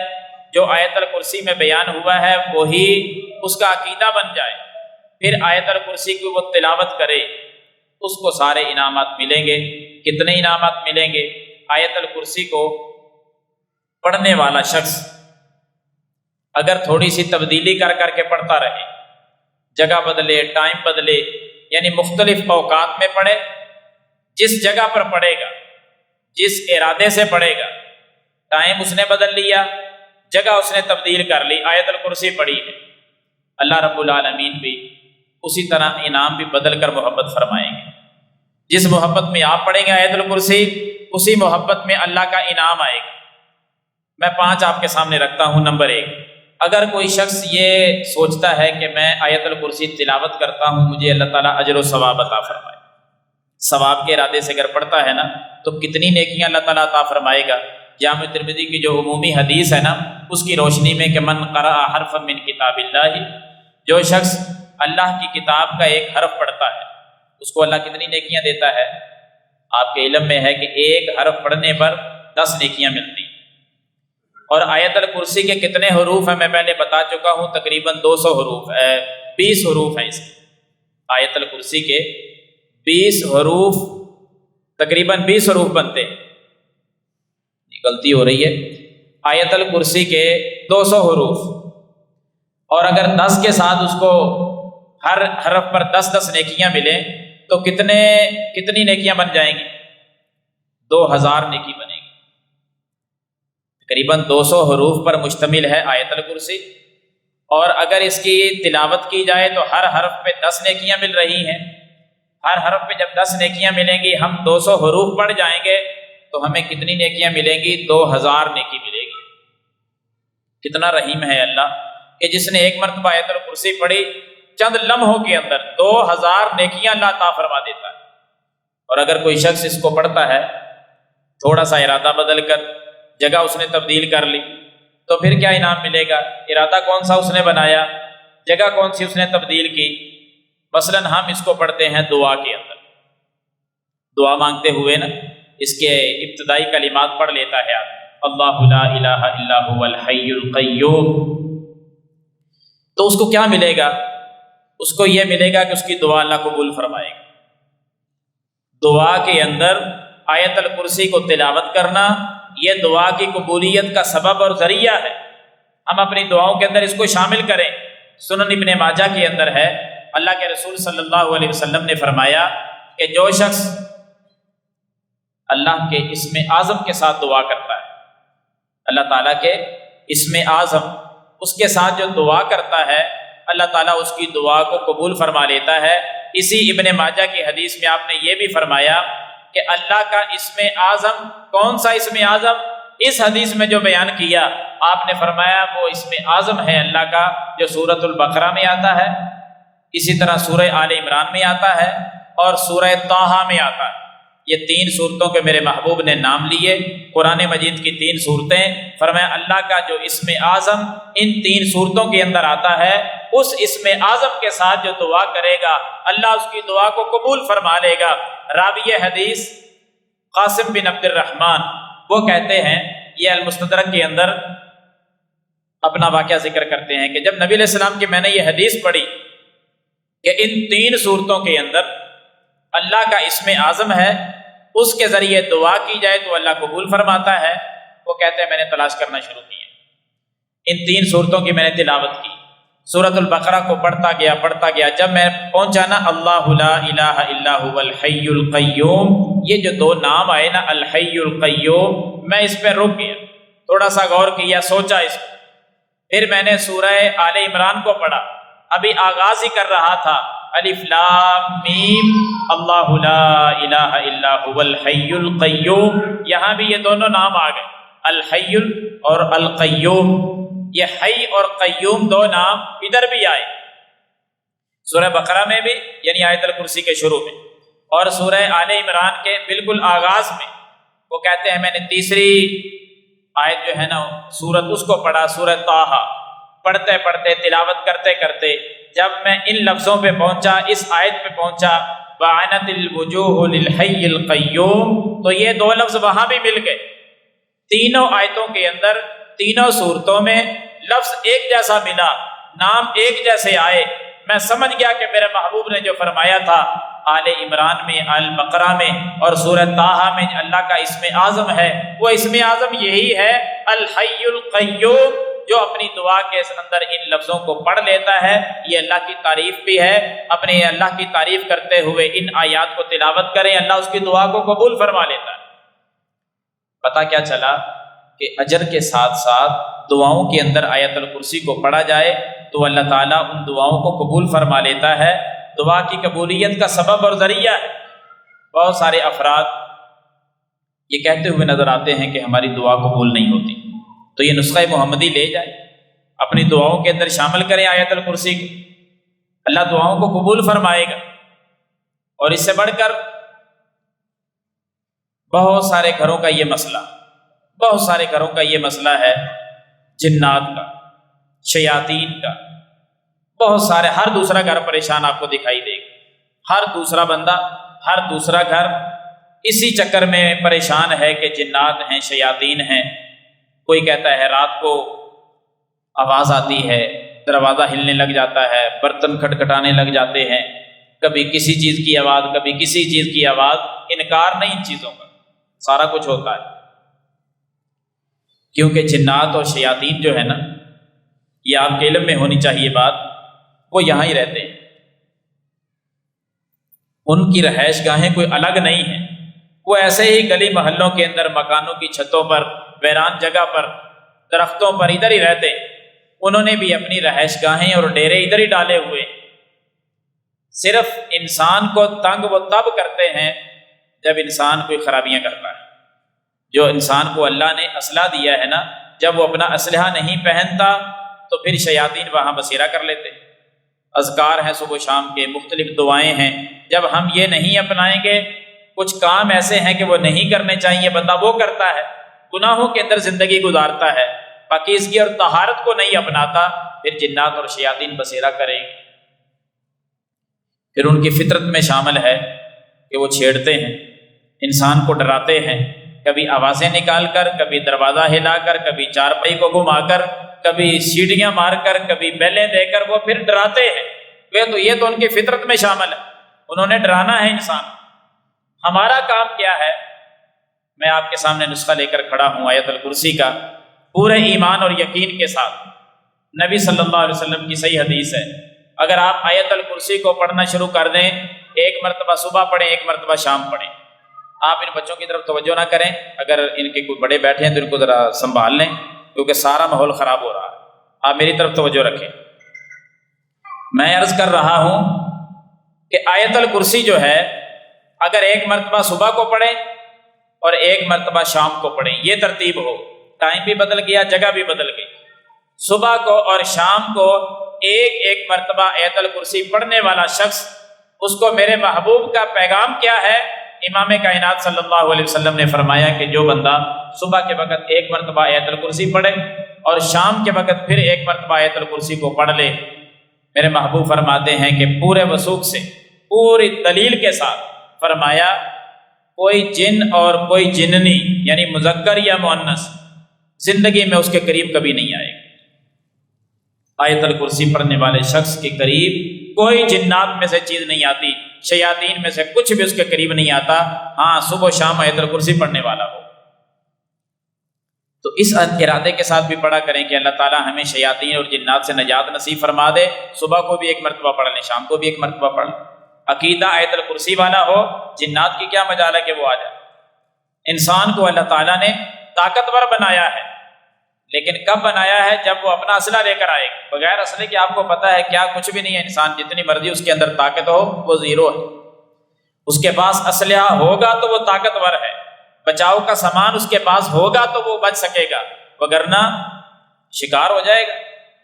جو آیت الکرسی میں بیان ہوا ہے وہی اس کا عقیدہ بن جائے، پھر آیت الکرسی کی وہ تلاوت کرے، اس کو سارے انعامات ملیں گے۔ کتنے انعامات ملیں گے؟ آیت الکرسی کو پڑھنے والا شخص اگر تھوڑی سی تبدیلی کر کر کے پڑھتا رہے، جگہ بدلے، ٹائم بدلے، یعنی مختلف اوقات میں پڑھے، جس جگہ پر پڑھے گا، جس ارادے سے پڑھے گا، ٹائم اس نے بدل لیا، جگہ اس نے تبدیل کر لی، آیت الکرسی پڑھی ہے، اللہ رب العالمین بھی اسی طرح انعام بھی بدل کر محبت فرمائیں گے۔ جس محبت میں آپ پڑھیں گے آیت الکرسی، اسی محبت میں اللہ کا انعام آئے گا۔ میں 5 آپ کے سامنے رکھتا ہوں۔ نمبر 1، اگر کوئی شخص یہ سوچتا ہے کہ میں آیت الکرسی تلاوت کرتا ہوں، مجھے اللہ تعالیٰ اجر و ثواب عطا فرمائے، ثواب کے ارادے سے اگر پڑھتا ہے نا تو کتنی نیکیاں اللہ تعالیٰ عطا فرمائے گا۔ جامع ترمذی کی جو عمومی حدیث ہے نا، اس کی روشنی میں کہ من قرأ حرفا من کتاب اللہ، جو شخص اللہ کی کتاب کا ایک حرف پڑھتا ہے اس کو اللہ کتنی نیکیاں دیتا ہے؟ آپ کے علم میں ہے کہ ایک حرف پڑھنے پر 10 نیکیاں ملتی ہیں۔ اور آیت الکرسی کے کتنے حروف ہیں میں پہلے بتا چکا ہوں، تقریباً 200 حروف ہے، 20 حروف ہیں اس کے۔ آیت الکرسی کے 20 حروف، تقریباً 20 حروف بنتے ہیں، غلطی ہو رہی ہے، آیت الکرسی کے 200 حروف، اور اگر 10 کے ساتھ اس کو ہر حرف پر 10 نیکیاں ملیں تو کتنی نیکیاں بن جائیں گی؟ 2000 نیکی بنے گی۔ تقریباً 200 حروف پر مشتمل ہے آیت الکرسی، اور اگر اس کی تلاوت کی جائے تو ہر حرف پہ 10 نیکیاں مل رہی ہیں۔ ہر حرف پہ جب 10 نیکیاں ملیں گی، ہم 200 حروف پڑھ جائیں گے تو ہمیں کتنی نیکیاں ملیں گی؟ 2000 نیکی ملے گی۔ کتنا رحیم ہے اللہ کہ جس نے ایک مرتبہ آیت الکرسی پڑھی، چند لمحوں کے اندر 2000 نیکیاں اللہ عطا فرما دیتا ہے۔ اور اگر کوئی شخص اس کو پڑھتا ہے، تھوڑا سا ارادہ بدل کر جگہ اس نے تبدیل کر لی، تو پھر کیا انعام ملے گا؟ ارادہ کون سا اس نے بنایا، جگہ کون سی اس نے تبدیل کی۔ مثلا ہم اس کو پڑھتے ہیں دعا کے اندر، دعا مانگتے ہوئے نا، اس کے ابتدائی کلمات پڑھ لیتا ہے آدمی، اللہ لا الہ الا هو الحی القیوم، تو اس کو کیا ملے گا؟ اس کو یہ ملے گا کہ اس کی دعا اللہ قبول فرمائے گا۔ دعا کے اندر آیت الکرسی کو تلاوت کرنا یہ دعا کی قبولیت کا سبب اور ذریعہ ہے۔ ہم اپنی دعاؤں کے اندر اس کو شامل کریں۔ سنن ابن ماجہ کے اندر ہے، اللہ کے رسول صلی اللہ علیہ وسلم نے فرمایا کہ جو شخص اللہ کے اسم اعظم کے ساتھ دعا کرتا ہے، اللہ تعالیٰ کے اسم اعظم، اس کے ساتھ جو دعا کرتا ہے، اللہ تعالیٰ اس کی دعا کو قبول فرما لیتا ہے۔ اسی ابن ماجہ کی حدیث میں آپ نے یہ بھی فرمایا کہ اللہ کا اسم اعظم، کون سا اسم اعظم؟ اس حدیث میں جو بیان کیا آپ نے فرمایا وہ اسم اعظم ہے اللہ کا جو سورۃ البقرہ میں آتا ہے، اسی طرح سورہ آل عمران میں آتا ہے اور سورہ طٰہٰ میں آتا ہے۔ یہ 3 صورتوں کے میرے محبوب نے نام لیے، قرآن مجید کی 3 صورتیں، فرمایا اللہ کا جو اسم اعظم ان 3 صورتوں کے اندر آتا ہے، اس اسم اعظم کے ساتھ جو دعا کرے گا اللہ اس کی دعا کو قبول فرما لے گا۔ راوی حدیث قاسم بن عبد الرحمن وہ کہتے ہیں، یہ المستدرک کے اندر اپنا واقعہ ذکر کرتے ہیں کہ جب نبی علیہ السلام کی میں نے یہ حدیث پڑھی کہ ان 3 صورتوں کے اندر اللہ کا اسم اعظم ہے، اس کے ذریعے دعا کی جائے تو اللہ قبول فرماتا ہے۔ وہ کہتے ہیں میں نے تلاش کرنا شروع کیا، ان 3 صورتوں کی میں نے تلاوت کی، سورۃ البقرہ کو پڑھتا گیا، جب میں پہنچا نا اللہ لا الہ الا هو الحی القیوم، یہ جو 2 نام آئے نا الحی القیوم، میں اس پہ رک گیا، تھوڑا سا غور کیا، سوچا اس پہ، پھر میں نے سورہ آل عمران کو پڑھا، ابھی آغاز ہی کر رہا تھا، الف لام میم اللہ لا الہ الا هو الحی القیوم، یہاں بھی یہ دونوں نام آ گئے، الحی اور القیوم، یہ حی اور قیوم 2 نام ادھر بھی آئے، سورہ بقرہ میں بھی یعنی آیت الکرسی کے شروع میں، اور سورہ آل عمران کے بالکل آغاز میں۔ وہ کہتے ہیں میں نے تیسری آیت جو ہے نا سورت اس کو پڑھا، سورہ طٰہٰ، پڑھتے پڑھتے تلاوت کرتے کرتے جب میں ان لفظوں پہ پہنچا، اس آیت پہ پہنچا وَعَنَتِ الْوُجُوهُ لِلْحَيِّ الْقَيُّومِ، تو یہ 2 لفظ وہاں بھی مل گئے، تینوں آیتوں کے اندر، تینوں صورتوں میں لفظ ایک جیسا ملا، نام ایک جیسے آئے، میں سمجھ گیا کہ میرے محبوب نے جو فرمایا تھا آل عمران میں، آل بقرہ میں اور سورہ طٰہٰ میں اللہ کا اسم اعظم ہے، وہ اسم اعظم یہی ہے الحی القیوم، جو اپنی دعا کے اندر ان لفظوں کو پڑھ لیتا ہے، یہ اللہ کی تعریف بھی ہے، اپنے اللہ کی تعریف کرتے ہوئے ان آیات کو تلاوت کریں، اللہ اس کی دعا کو قبول فرما لیتا ہے۔ پتہ کیا چلا کہ اجر کے ساتھ ساتھ دعاؤں کے اندر آیت الکرسی کو پڑھا جائے تو اللہ تعالیٰ ان دعاؤں کو قبول فرما لیتا ہے، دعا کی قبولیت کا سبب اور ذریعہ ہے۔ بہت سارے افراد یہ کہتے ہوئے نظر آتے ہیں کہ ہماری دعا قبول نہیں ہوتی، تو یہ نسخہ محمدی لے جائے، اپنی دعاؤں کے اندر شامل کریں آیت الکرسی کو، اللہ دعاؤں کو قبول فرمائے گا۔ اور اس سے بڑھ کر بہت سارے گھروں کا یہ مسئلہ ہے جنات کا، شیاطین کا، بہت سارے، ہر دوسرا گھر پریشان آپ کو دکھائی دے گا، ہر دوسرا بندہ، ہر دوسرا گھر اسی چکر میں پریشان ہے کہ جنات ہیں، شیاطین ہیں۔ کوئی کہتا ہے رات کو آواز آتی ہے، دروازہ ہلنے لگ جاتا ہے، برتن کھٹکھٹانے لگ جاتے ہیں، کبھی کسی چیز کی آواز، کبھی کسی چیز کی آواز، انکار نہیں ان چیزوں کا، سارا کچھ ہوتا ہے، کیونکہ جنات اور شیاطین جو ہے نا، یہ آپ کے علم میں ہونی چاہیے بات، وہ یہاں ہی رہتے ہیں، ان کی رہائش گاہیں کوئی الگ نہیں ہیں، وہ ایسے ہی گلی محلوں کے اندر، مکانوں کی چھتوں پر، ویران جگہ پر، درختوں پر ادھر ہی رہتے ہیں، انہوں نے بھی اپنی رہائش گاہیں اور ڈیرے ادھر ہی ڈالے ہوئے ہیں۔ صرف انسان کو تنگ وہ تب کرتے ہیں جب انسان کوئی خرابیاں کرتا ہے، جو انسان کو اللہ نے اسلحہ دیا ہے نا، جب وہ اپنا اسلحہ نہیں پہنتا تو پھر شیاطین وہاں بسیرا کر لیتے ہیں۔ اذکار ہیں صبح و شام کے، مختلف دعائیں ہیں، جب ہم یہ نہیں اپنائیں گے، کچھ کام ایسے ہیں کہ وہ نہیں کرنے چاہیے، بندہ وہ کرتا ہے، گناہوں کے اندر زندگی گزارتا ہے، پاکیزگی اور طہارت کو نہیں اپناتا، پھر جنات اور شیاطین بسیرا کریں گے۔ پھر ان کی فطرت میں شامل ہے کہ وہ چھیڑتے ہیں، انسان کو ڈراتے ہیں، کبھی آوازیں نکال کر، کبھی دروازہ ہلا کر، کبھی چارپائی کو گھما کر، کبھی سیڑھیاں مار کر، کبھی بیلیں دے کر، وہ پھر ڈراتے ہیں، یہ تو ان کی فطرت میں شامل ہے، انہوں نے ڈرانا ہے انسان۔ ہمارا کام کیا ہے؟ میں آپ کے سامنے نسخہ لے کر کھڑا ہوں آیت الکرسی کا، پورے ایمان اور یقین کے ساتھ۔ نبی صلی اللہ علیہ وسلم کی صحیح حدیث ہے، اگر آپ آیت الکرسی کو پڑھنا شروع کر دیں، 1 مرتبہ صبح پڑھیں، 1 مرتبہ شام پڑھیں۔ آپ ان بچوں کی طرف توجہ نہ کریں، اگر ان کے کوئی بڑے بیٹھے ہیں تو ان کو ذرا سنبھال لیں، کیونکہ سارا ماحول خراب ہو رہا ہے، آپ میری طرف توجہ رکھیں۔ میں عرض کر رہا ہوں کہ آیت الکرسی جو ہے، اگر 1 مرتبہ صبح کو پڑھیں اور 1 مرتبہ شام کو پڑھیں، یہ ترتیب ہو، ٹائم بھی بدل گیا، جگہ بھی بدل گئی، صبح کو اور شام کو 1 مرتبہ آیت الکرسی پڑھنے والا شخص، اس کو میرے محبوب کا پیغام کیا ہے؟ امام کائنات صلی اللہ علیہ وسلم نے فرمایا کہ جو بندہ صبح کے وقت 1 مرتبہ آیت الکرسی پڑھے اور شام کے وقت پھر 1 مرتبہ آیت الکرسی کو پڑھ لے، میرے محبوب فرماتے ہیں کہ پورے وثوق سے، پوری دلیل کے ساتھ فرمایا، کوئی جن اور کوئی جننی یعنی مذکر یا مؤنث زندگی میں اس کے قریب کبھی نہیں آئے گا۔ آیت الکرسی پڑھنے والے شخص کے قریب کوئی جنات میں سے چیز نہیں آتی شیاطین میں سے کچھ بھی اس کے قریب نہیں آتا، ہاں صبح و شام آیت الکرسی پڑھنے والا ہو۔ تو اس ارادے کے ساتھ بھی پڑھا کریں کہ اللہ تعالیٰ ہمیں شیاطین اور جنات سے نجات نصیب فرما دے۔ صبح کو بھی ایک مرتبہ پڑھ لیں، شام کو بھی ایک مرتبہ پڑھ لیں۔ عقیدہ آیت الکرسی والا ہو، جنات کی کیا مجال ہے کہ وہ آ جائے۔ انسان کو اللہ تعالیٰ نے طاقتور بنایا ہے، لیکن کب بنایا ہے؟ جب وہ اپنا اسلحہ لے کر آئے گا۔ بغیر اسلحے کے آپ کو پتہ ہے کیا کچھ بھی نہیں ہے، انسان جتنی مرضی اس کے اندر طاقت ہو وہ زیرو ہے۔ اس کے پاس اسلحہ ہوگا تو وہ طاقتور ہے، بچاؤ کا سامان اس کے پاس ہوگا تو وہ بچ سکے گا، وگرنہ شکار ہو جائے گا،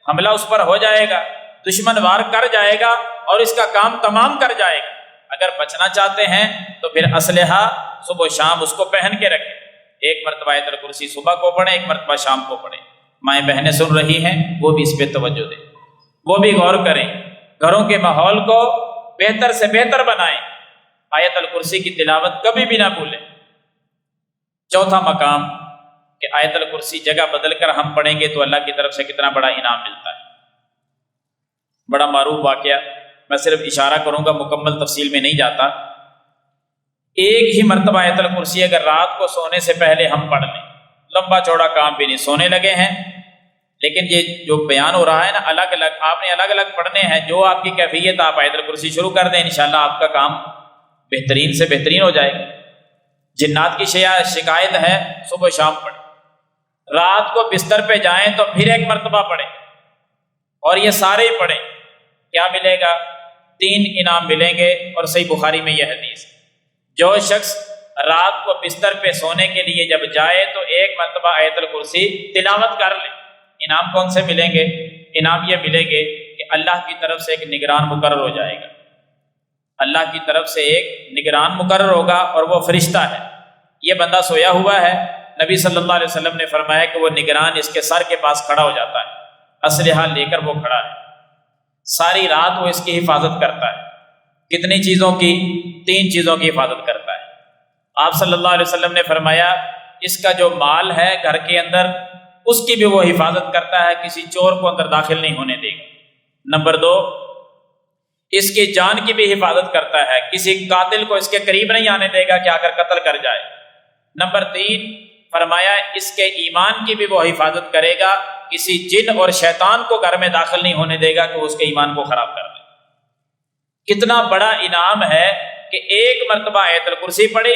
حملہ اس پر ہو جائے گا، دشمن وار کر جائے گا اور اس کا کام تمام کر جائے گا۔ اگر بچنا چاہتے ہیں تو پھر اسلحہ صبح و شام اس کو پہن کے رکھیں، ایک مرتبہ آیت الکرسی صبح کو پڑھیں، ایک مرتبہ شام کو پڑھیں۔ مائیں بہنیں سن رہی ہیں وہ بھی اس پہ توجہ دیں، وہ بھی غور کریں، گھروں کے ماحول کو بہتر سے بہتر بنائیں، آیت الکرسی کی تلاوت کبھی بھی نہ بھولیں۔ چوتھا مقام کہ آیت الکرسی جگہ بدل کر ہم پڑھیں گے تو اللہ کی طرف سے کتنا بڑا انعام ملتا ہے۔ بڑا معروف واقعہ، میں صرف اشارہ کروں گا، مکمل تفصیل میں نہیں جاتا۔ ایک ہی مرتبہ آیت الکرسی اگر رات کو سونے سے پہلے ہم پڑھ لیں، لمبا چوڑا کام بھی نہیں، سونے لگے ہیں، لیکن یہ جو بیان ہو رہا ہے نا الگ الگ، آپ نے الگ الگ پڑھنے ہیں، جو آپ کی کیفیت، آپ آیت الکرسی شروع کر دیں، انشاءاللہ آپ کا کام بہترین سے بہترین ہو جائے گا۔ جنات کی شکایت ہے، صبح شام پڑھیں، رات کو بستر پہ جائیں تو پھر ایک مرتبہ پڑھیں، اور یہ سارے ہی پڑھیں، کیا ملے گا؟ 3 انعام ملیں گے، اور صحیح بخاری میں یہ حدیث ہے۔ جو شخص رات کو بستر پہ سونے کے لیے جب جائے تو ایک مرتبہ آیت الکرسی تلاوت کر لے، انعام کون سے ملیں گے؟ انعام یہ ملیں گے کہ اللہ کی طرف سے ایک نگران مقرر ہو جائے گا، اللہ کی طرف سے ایک نگران مقرر ہوگا، اور وہ فرشتہ ہے۔ یہ بندہ سویا ہوا ہے، نبی صلی اللہ علیہ وسلم نے فرمایا کہ وہ نگران اس کے سر کے پاس کھڑا ہو جاتا ہے، اسلحہ لے کر وہ کھڑا ہے، ساری رات وہ اس کی حفاظت کرتا ہے۔ کتنی چیزوں کی؟ 3 چیزوں کی حفاظت کرتا ہے۔ آپ صلی اللہ علیہ وسلم نے فرمایا اس کا جو مال ہے گھر کے اندر، اس کی بھی وہ حفاظت کرتا ہے، کسی چور کو اندر داخل نہیں ہونے دے گا۔ نمبر 2، اس کی جان کی بھی حفاظت کرتا ہے، کسی قاتل کو اس کے قریب نہیں آنے دے گا کہ آ کر قتل کر جائے۔ نمبر 3 فرمایا اس کے ایمان کی بھی وہ حفاظت کرے گا، کسی جن اور شیطان کو گھر میں داخل نہیں ہونے دے گا کہ وہ اس کے ایمان کو خراب کر دے۔ کتنا بڑا انعام ہے کہ ایک مرتبہ آیت الکرسی پڑھی،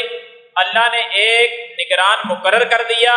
اللہ نے ایک نگران مقرر کر دیا،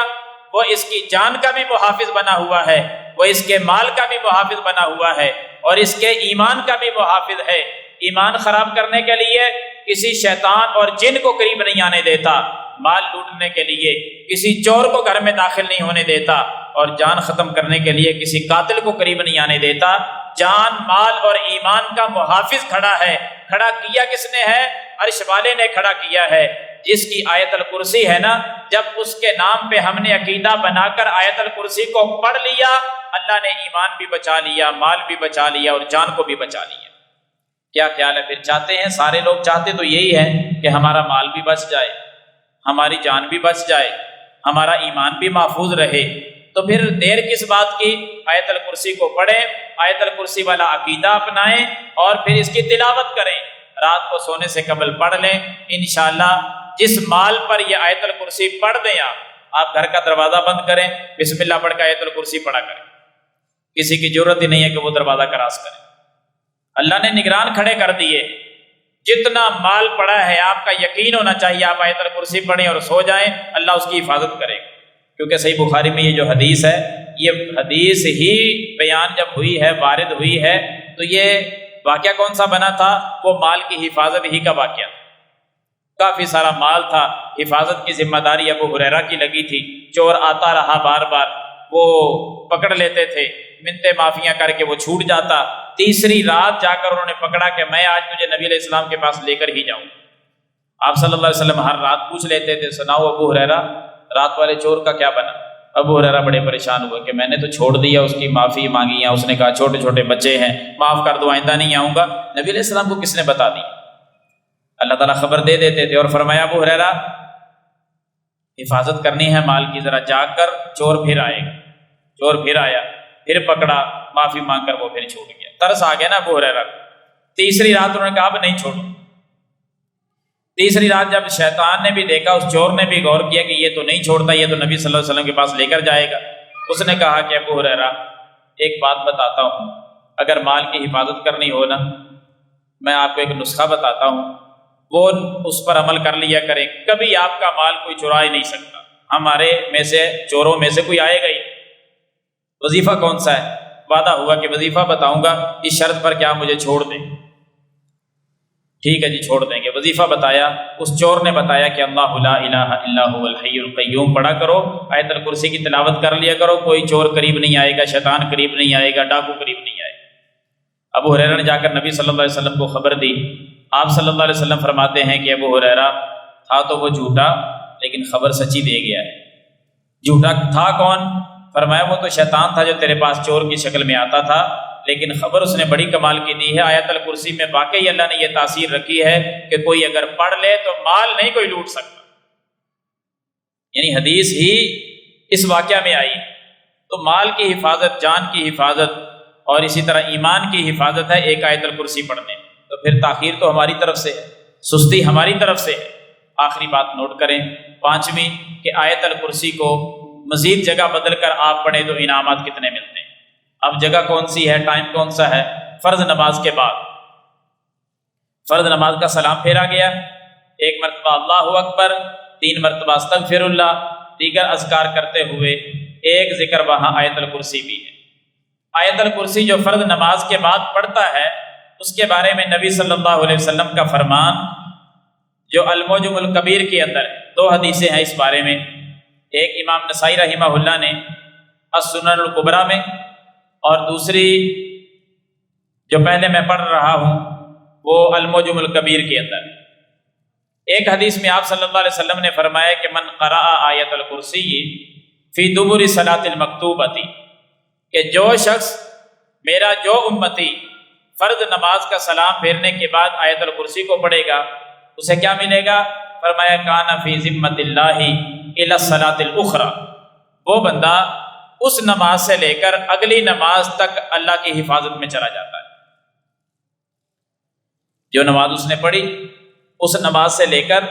وہ اس کی جان کا بھی محافظ بنا ہوا ہے، وہ اس کے مال کا بھی محافظ بنا ہوا ہے، اور اس کے ایمان کا بھی محافظ ہے۔ ایمان خراب کرنے کے لیے کسی شیطان اور جن کو قریب نہیں آنے دیتا، مال لوٹنے کے لیے کسی چور کو گھر میں داخل نہیں ہونے دیتا، اور جان ختم کرنے کے لیے کسی قاتل کو قریب نہیں آنے دیتا۔ جان، مال اور ایمان کا محافظ کھڑا ہے۔ کھڑا کیا کس نے ہے؟ عرش والے نے کھڑا کیا ہے، جس کی آیت الکرسی ہے نا، جب اس کے نام پہ ہم نے عقیدہ بنا کر آیت الکرسی کو پڑھ لیا، اللہ نے ایمان بھی بچا لیا، مال بھی بچا لیا، اور جان کو بھی بچا لیا۔ کیا خیال ہے؟ پھر چاہتے ہیں، سارے لوگ چاہتے تو یہی ہے کہ ہمارا مال بھی بچ جائے، ہماری جان بھی بچ جائے، ہمارا ایمان بھی محفوظ رہے، تو پھر دیر کس بات کی؟ آیت الکرسی کو پڑھیں، آیت الکرسی والا عقیدہ اپنائیں، اور پھر اس کی تلاوت کریں، رات کو سونے سے قبل پڑھ لیں۔ انشاءاللہ جس مال پر یہ آیت الکرسی پڑھ دیں، آپ گھر کا دروازہ بند کریں، بسم اللہ پڑھ کے آیت الکرسی پڑھا کریں، کسی کی ضرورت ہی نہیں ہے کہ وہ دروازہ کراس کرے۔ اللہ نے نگران کھڑے کر دیے، جتنا مال پڑا ہے آپ کا یقین ہونا چاہیے، آپ آیت الکرسی پڑھیں اور سو جائیں، اللہ اس کی حفاظت کرے گا۔ کیونکہ صحیح بخاری میں یہ جو حدیث ہے، یہ حدیث ہی بیان جب ہوئی ہے، وارد ہوئی ہے، تو یہ واقعہ کون سا بنا تھا؟ وہ مال کی حفاظت ہی کا واقعہ تھا۔ کافی سارا مال تھا، حفاظت کی ذمہ داری ابو ہریرہ کی لگی تھی، چور آتا رہا بار بار، وہ پکڑ لیتے تھے، منتیں معافیاں کر کے وہ چھوٹ جاتا، تیسری رات جا کر انہوں نے پکڑا کہ میں آج تجھے نبی علیہ السلام کے پاس لے کر ہی جاؤں۔ آپ صلی اللہ علیہ وسلم ہر رات پوچھ لیتے تھے، سناؤ ابو ہریرہ رات والے چور کا کیا بنا؟ ابو ہریرہ بڑے پریشان ہوئے کہ میں نے تو چھوڑ دیا، اس کی معافی مانگی ہے، اس نے کہا چھوٹے چھوٹے بچے ہیں، معاف کر دو، آئندہ نہیں آؤں گا۔ نبی علیہ السلام کو کس نے بتا دی؟ اللہ تعالیٰ خبر دے دیتے تھے، اور فرمایا ابو ہریرہ حفاظت کرنی ہے مال کی، ذرا جاگ کر، چور پھر آئے گا۔ چور پھر آیا، پھر پکڑا، معافی مانگ کر وہ پھر چھوٹ گیا۔ ترس آ گیا نا ابو ہریرہ کو۔ تیسری رات انہوں نے کہا اب نہیں چھوڑوں، تیسری رات جب شیطان نے بھی دیکھا، اس چور نے بھی غور کیا کہ یہ تو نہیں چھوڑتا، یہ تو نبی صلی اللہ علیہ وسلم کے پاس لے کر جائے گا، اس نے کہا کہ ابو ہریرہ ایک بات بتاتا ہوں، اگر مال کی حفاظت کرنی ہو نا، میں آپ کو ایک نسخہ بتاتا ہوں، وہ اس پر عمل کر لیا کریں، کبھی آپ کا مال کوئی چرا ہی نہیں سکتا، ہمارے میں سے چوروں میں سے کوئی آئے گا ہی۔ وظیفہ کون سا ہے؟ وعدہ ہوا کہ وظیفہ بتاؤں گا، اس شرط پر کیا مجھے چھوڑ دیں۔ ٹھیک ہے جی، چھوڑ دیں گے۔ وظیفہ بتایا، اس چور نے بتایا کہ اللہ لا الہ الا هو الحی القیوم پڑھا کرو، آیت الکرسی کی تلاوت کر لیا کرو، کوئی چور قریب نہیں آئے گا، شیطان قریب نہیں آئے گا، ڈاکو قریب نہیں آئے گا۔ ابو ہریرہ نے جا کر نبی صلی اللہ علیہ وسلم کو خبر دی۔ آپ صلی اللہ علیہ وسلم فرماتے ہیں کہ ابو ہریرہ تھا تو وہ جھوٹا، لیکن خبر سچی دے گیا ہے۔ جھوٹا تھا کون؟ فرمایا وہ تو شیطان تھا جو تیرے پاس چور کی شکل میں آتا تھا، لیکن خبر اس نے بڑی کمال کی دی ہے۔ آیت الکرسی میں واقعی اللہ نے یہ تاثیر رکھی ہے کہ کوئی اگر پڑھ لے تو مال نہیں کوئی لوٹ سکتا، یعنی حدیث ہی اس واقعہ میں آئی ہے۔ تو مال کی حفاظت، جان کی حفاظت اور اسی طرح ایمان کی حفاظت ہے ایک آیت الکرسی پڑھنے میں۔ تو پھر تاخیر تو ہماری طرف سے ہے، سستی ہماری طرف سے ہے۔ آخری بات نوٹ کریں، پانچویں، کہ آیت الکرسی کو مزید جگہ بدل کر آپ پڑھیں تو انعامات کتنے ملتے ہیں۔ اب جگہ کون سی ہے، ٹائم کون سا ہے؟ فرض نماز کے بعد، فرض نماز کا سلام پھیرا گیا، ایک مرتبہ اللہ اکبر، 3 مرتبہ استغفر اللہ، دیگر اذکار کرتے ہوئے ایک ذکر وہاں آیت الکرسی بھی ہے۔ آیت الکرسی جو فرض نماز کے بعد پڑھتا ہے، اس کے بارے میں نبی صلی اللہ علیہ وسلم کا فرمان جو المعجم الکبیر کے اندر ہے، 2 حدیثیں ہیں اس بارے میں، ایک امام نسائی رحمہ اللہ نے السنن الکبریٰ میں، اور دوسری جو پہلے میں پڑھ رہا ہوں وہ المعجم الکبیر کے اندر۔ ایک حدیث میں آپ صلی اللہ علیہ وسلم نے فرمایا کہ من قرأ آیت الکرسی فی دبر صلاۃ المکتوبۃ، کہ جو شخص، میرا جو امتی فرض نماز کا سلام پھیرنے کے بعد آیت الکرسی کو پڑھے گا، اسے کیا ملے گا؟ فرمایا کان فی ذمۃ اللہ الی الصلاۃ الاخری، وہ بندہ اس نماز سے لے کر اگلی نماز تک اللہ کی حفاظت میں چلا جاتا ہے۔ جو نماز اس نے پڑھی، اس نماز سے لے کر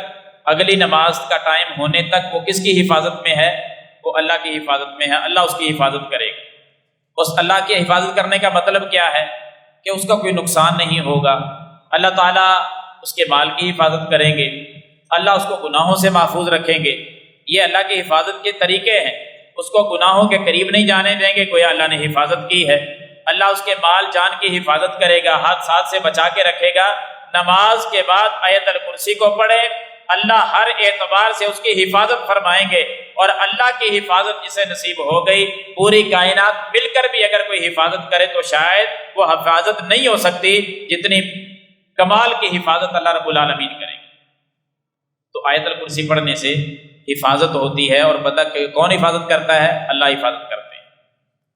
اگلی نماز کا ٹائم ہونے تک وہ کس کی حفاظت میں ہے؟ وہ اللہ کی حفاظت میں ہے، اللہ اس کی حفاظت کرے گا۔ اس اللہ کی حفاظت کرنے کا مطلب کیا ہے؟ کہ اس کا کوئی نقصان نہیں ہوگا، اللہ تعالیٰ اس کے مال کی حفاظت کریں گے، اللہ اس کو گناہوں سے محفوظ رکھیں گے۔ یہ اللہ کی حفاظت کے طریقے ہیں، اس کو گناہوں کے قریب نہیں جانے دیں گے، گویا اللہ نے حفاظت کی ہے۔ اللہ اس کے مال جان کی حفاظت کرے گا، حادثات سے بچا کے رکھے گا۔ نماز کے بعد آیت الکرسی کو پڑھے، اللہ ہر اعتبار سے اس کی حفاظت فرمائیں گے، اور اللہ کی حفاظت جسے نصیب ہو گئی، پوری کائنات مل کر بھی اگر کوئی حفاظت کرے تو شاید وہ حفاظت نہیں ہو سکتی جتنی کمال کی حفاظت اللہ رب العالمین کریں گے۔ تو آیت الکرسی پڑھنے سے حفاظت ہوتی ہے، اور پتہ کہ کون حفاظت کرتا ہے؟ اللہ حفاظت کرتے ہیں۔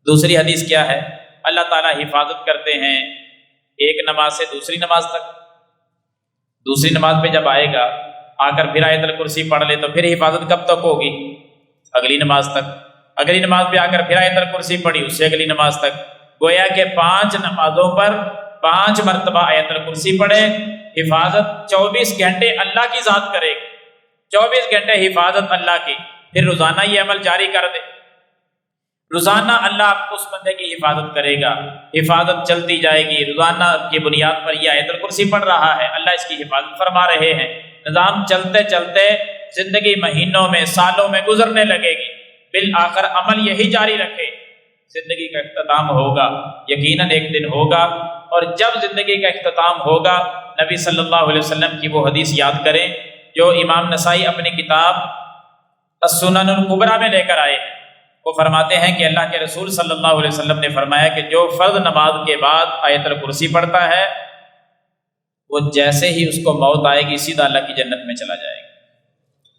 دوسری حدیث کیا ہے؟ اللہ تعالیٰ حفاظت کرتے ہیں ایک نماز سے دوسری نماز تک۔ دوسری نماز پہ جب آئے گا، آ کر پھر آیت الکرسی پڑھ لے تو پھر حفاظت کب تک ہوگی؟ اگلی نماز تک۔ اگلی نماز پہ آ کر پھر آیت الکرسی پڑھی، اس سے اگلی نماز تک۔ گویا کہ 5 نمازوں پر 5 مرتبہ آیت الکرسی پڑھے، حفاظت 24 گھنٹے اللہ کی ذات کرے گی، 24 گھنٹے حفاظت اللہ کی۔ پھر روزانہ یہ عمل جاری کر دے، روزانہ اللہ اس بندے کی حفاظت کرے گا، حفاظت چلتی جائے گی۔ روزانہ کی بنیاد پر یہ آیت الکرسی پڑھ رہا ہے، اللہ اس کی حفاظت فرما رہے ہیں۔ نظام چلتے چلتے زندگی مہینوں میں، سالوں میں گزرنے لگے گی، بالآخر عمل یہی جاری رکھے، زندگی کا اختتام ہوگا، یقیناً ایک دن ہوگا۔ اور جب زندگی کا اختتام ہوگا، نبی صلی اللہ علیہ وسلم کی وہ حدیث یاد کریں جو امام نسائی اپنی کتاب السنن الکبریٰ میں لے کر آئے ہیں۔ وہ فرماتے ہیں کہ اللہ کے رسول صلی اللہ علیہ وسلم نے فرمایا کہ جو فرض نماز کے بعد آیت الکرسی پڑھتا ہے، وہ جیسے ہی اس کو موت آئے گی سیدھا اللہ کی جنت میں چلا جائے گا۔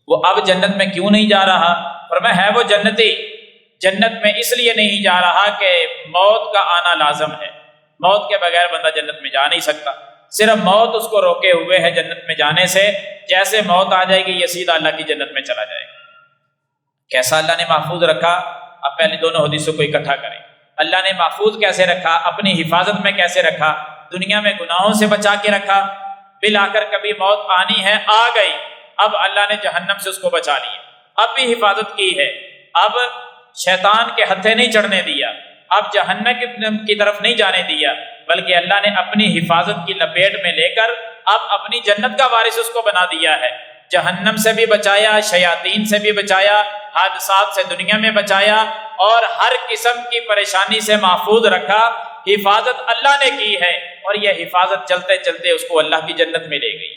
وہ اب جنت میں کیوں نہیں جا رہا؟ فرمایا ہے وہ جنتی، جنت میں اس لیے نہیں جا رہا کہ موت کا آنا لازم ہے، موت کے بغیر بندہ جنت میں جا نہیں سکتا، صرف موت اس کو روکے ہوئے ہے جنت میں جانے سے۔ جیسے موت آ جائے گی یہ سیدھا اللہ کی جنت میں چلا جائے گا۔ کیسا اللہ نے محفوظ رکھا؟ اب پہلے دونوں حدیثوں کو اکٹھا کریں۔ اللہ نے محفوظ کیسے رکھا؟ اپنی حفاظت میں کیسے رکھا؟ دنیا میں گناہوں سے بچا کے رکھا، بلا کر کبھی موت آنی ہے، آ گئی، اب اللہ نے جہنم سے اس کو بچا لیا، اب بھی حفاظت کی ہے، اب شیطان کے ہتھے نہیں چڑھنے دیا، اب جہنم کی طرف نہیں جانے دیا، بلکہ اللہ نے اپنی حفاظت کی لپیٹ میں لے کر اب اپنی جنت کا وارث اس کو بنا دیا ہے۔ جہنم سے بھی بچایا، شیاطین سے بھی بچایا، حادثات سے دنیا میں بچایا، اور ہر قسم کی پریشانی سے محفوظ رکھا۔ حفاظت اللہ نے کی ہے، اور یہ حفاظت چلتے چلتے اس کو اللہ کی جنت میں لے گئی،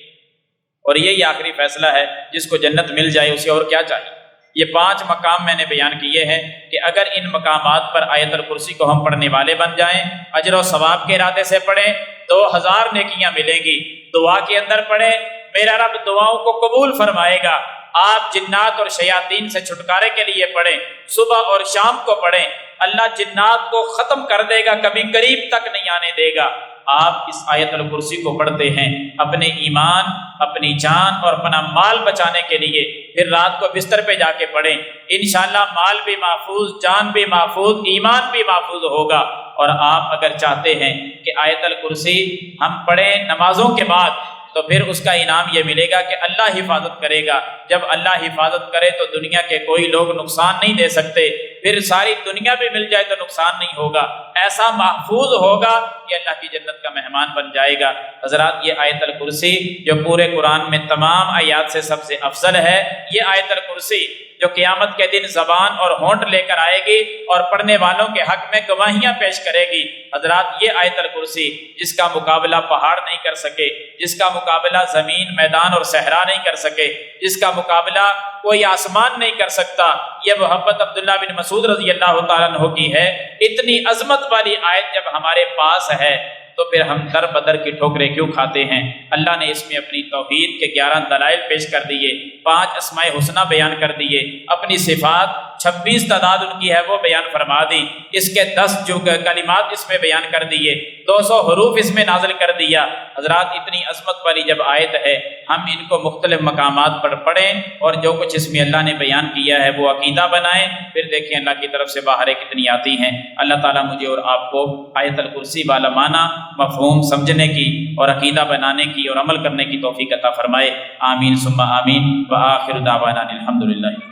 اور یہی آخری فیصلہ ہے، جس کو جنت مل جائے اسے اور کیا چاہیے۔ یہ 5 مقام میں نے بیان کیے ہیں کہ اگر ان مقامات پر آیت الکرسی کو ہم پڑھنے والے بن جائیں، اجر و ثواب کے ارادے سے پڑھیں، 2000 نیکیاں ملیں گی۔ دعا کے اندر پڑھیں، میرا رب دعاؤں کو قبول فرمائے گا۔ آپ جنات اور شیاطین سے چھٹکارے کے لیے پڑھیں، صبح اور شام کو پڑھیں، اللہ جنات کو ختم کر دے گا، کبھی قریب تک نہیں آنے دے گا۔ آپ اس آیت الکرسی کو پڑھتے ہیں اپنے ایمان، اپنی جان اور اپنا مال بچانے کے لیے، پھر رات کو بستر پہ جا کے پڑھیں، انشاءاللہ مال بھی محفوظ، جان بھی محفوظ، ایمان بھی محفوظ ہوگا۔ اور آپ اگر چاہتے ہیں کہ آیت الکرسی ہم پڑھیں نمازوں کے بعد، تو پھر اس کا انعام یہ ملے گا کہ اللہ حفاظت کرے گا۔ جب اللہ حفاظت کرے تو دنیا کے کوئی لوگ نقصان نہیں دے سکتے، پھر ساری دنیا بھی مل جائے تو نقصان نہیں ہوگا، ایسا محفوظ ہوگا کہ اللہ کی جنت کا مہمان بن جائے گا۔ حضرات، یہ آیت الکرسی جو پورے قرآن میں تمام آیات سے سب سے افضل ہے، یہ آیت الکرسی جو قیامت کے دن زبان اور ہونٹ لے کر آئے گی اور پڑھنے والوں کے حق میں گواہیاں پیش کرے گی۔ حضرات، یہ آیت الکرسی جس کا مقابلہ پہاڑ نہیں کر سکے، جس کا مقابلہ زمین، میدان اور صحرا نہیں کر سکے، جس کا مقابلہ کوئی آسمان نہیں کر سکتا، یہ محبت عبداللہ بن مسعود رضی اللہ تعالیٰ عنہ کی ہے۔ اتنی عظمت والی آیت جب ہمارے پاس ہے تو پھر ہم در بدر کی ٹھوکریں کیوں کھاتے ہیں؟ اللہ نے اس میں اپنی توحید کے 11 دلائل پیش کر دیے، 5 اسماء حسنہ بیان کر دیے، اپنی صفات 26 تعداد ان کی ہے وہ بیان فرما دی، اس کے 10 جو کلمات اس میں بیان کر دیے، 200 حروف اس میں نازل کر دیا۔ حضرات، اتنی عظمت والی جب آیت ہے، ہم ان کو مختلف مقامات پر پڑھیں اور جو کچھ اس میں اللہ نے بیان کیا ہے وہ عقیدہ بنائیں، پھر دیکھیں اللہ کی طرف سے باہریں کتنی آتی ہیں۔ اللہ تعالیٰ مجھے اور آپ کو آیت الکرسی والا معنی مفہوم سمجھنے کی اور عقیدہ بنانے کی اور عمل کرنے کی توفیق عطا فرمائے۔ آمین ثم آمین، وآخر دعوانا الحمدللہ۔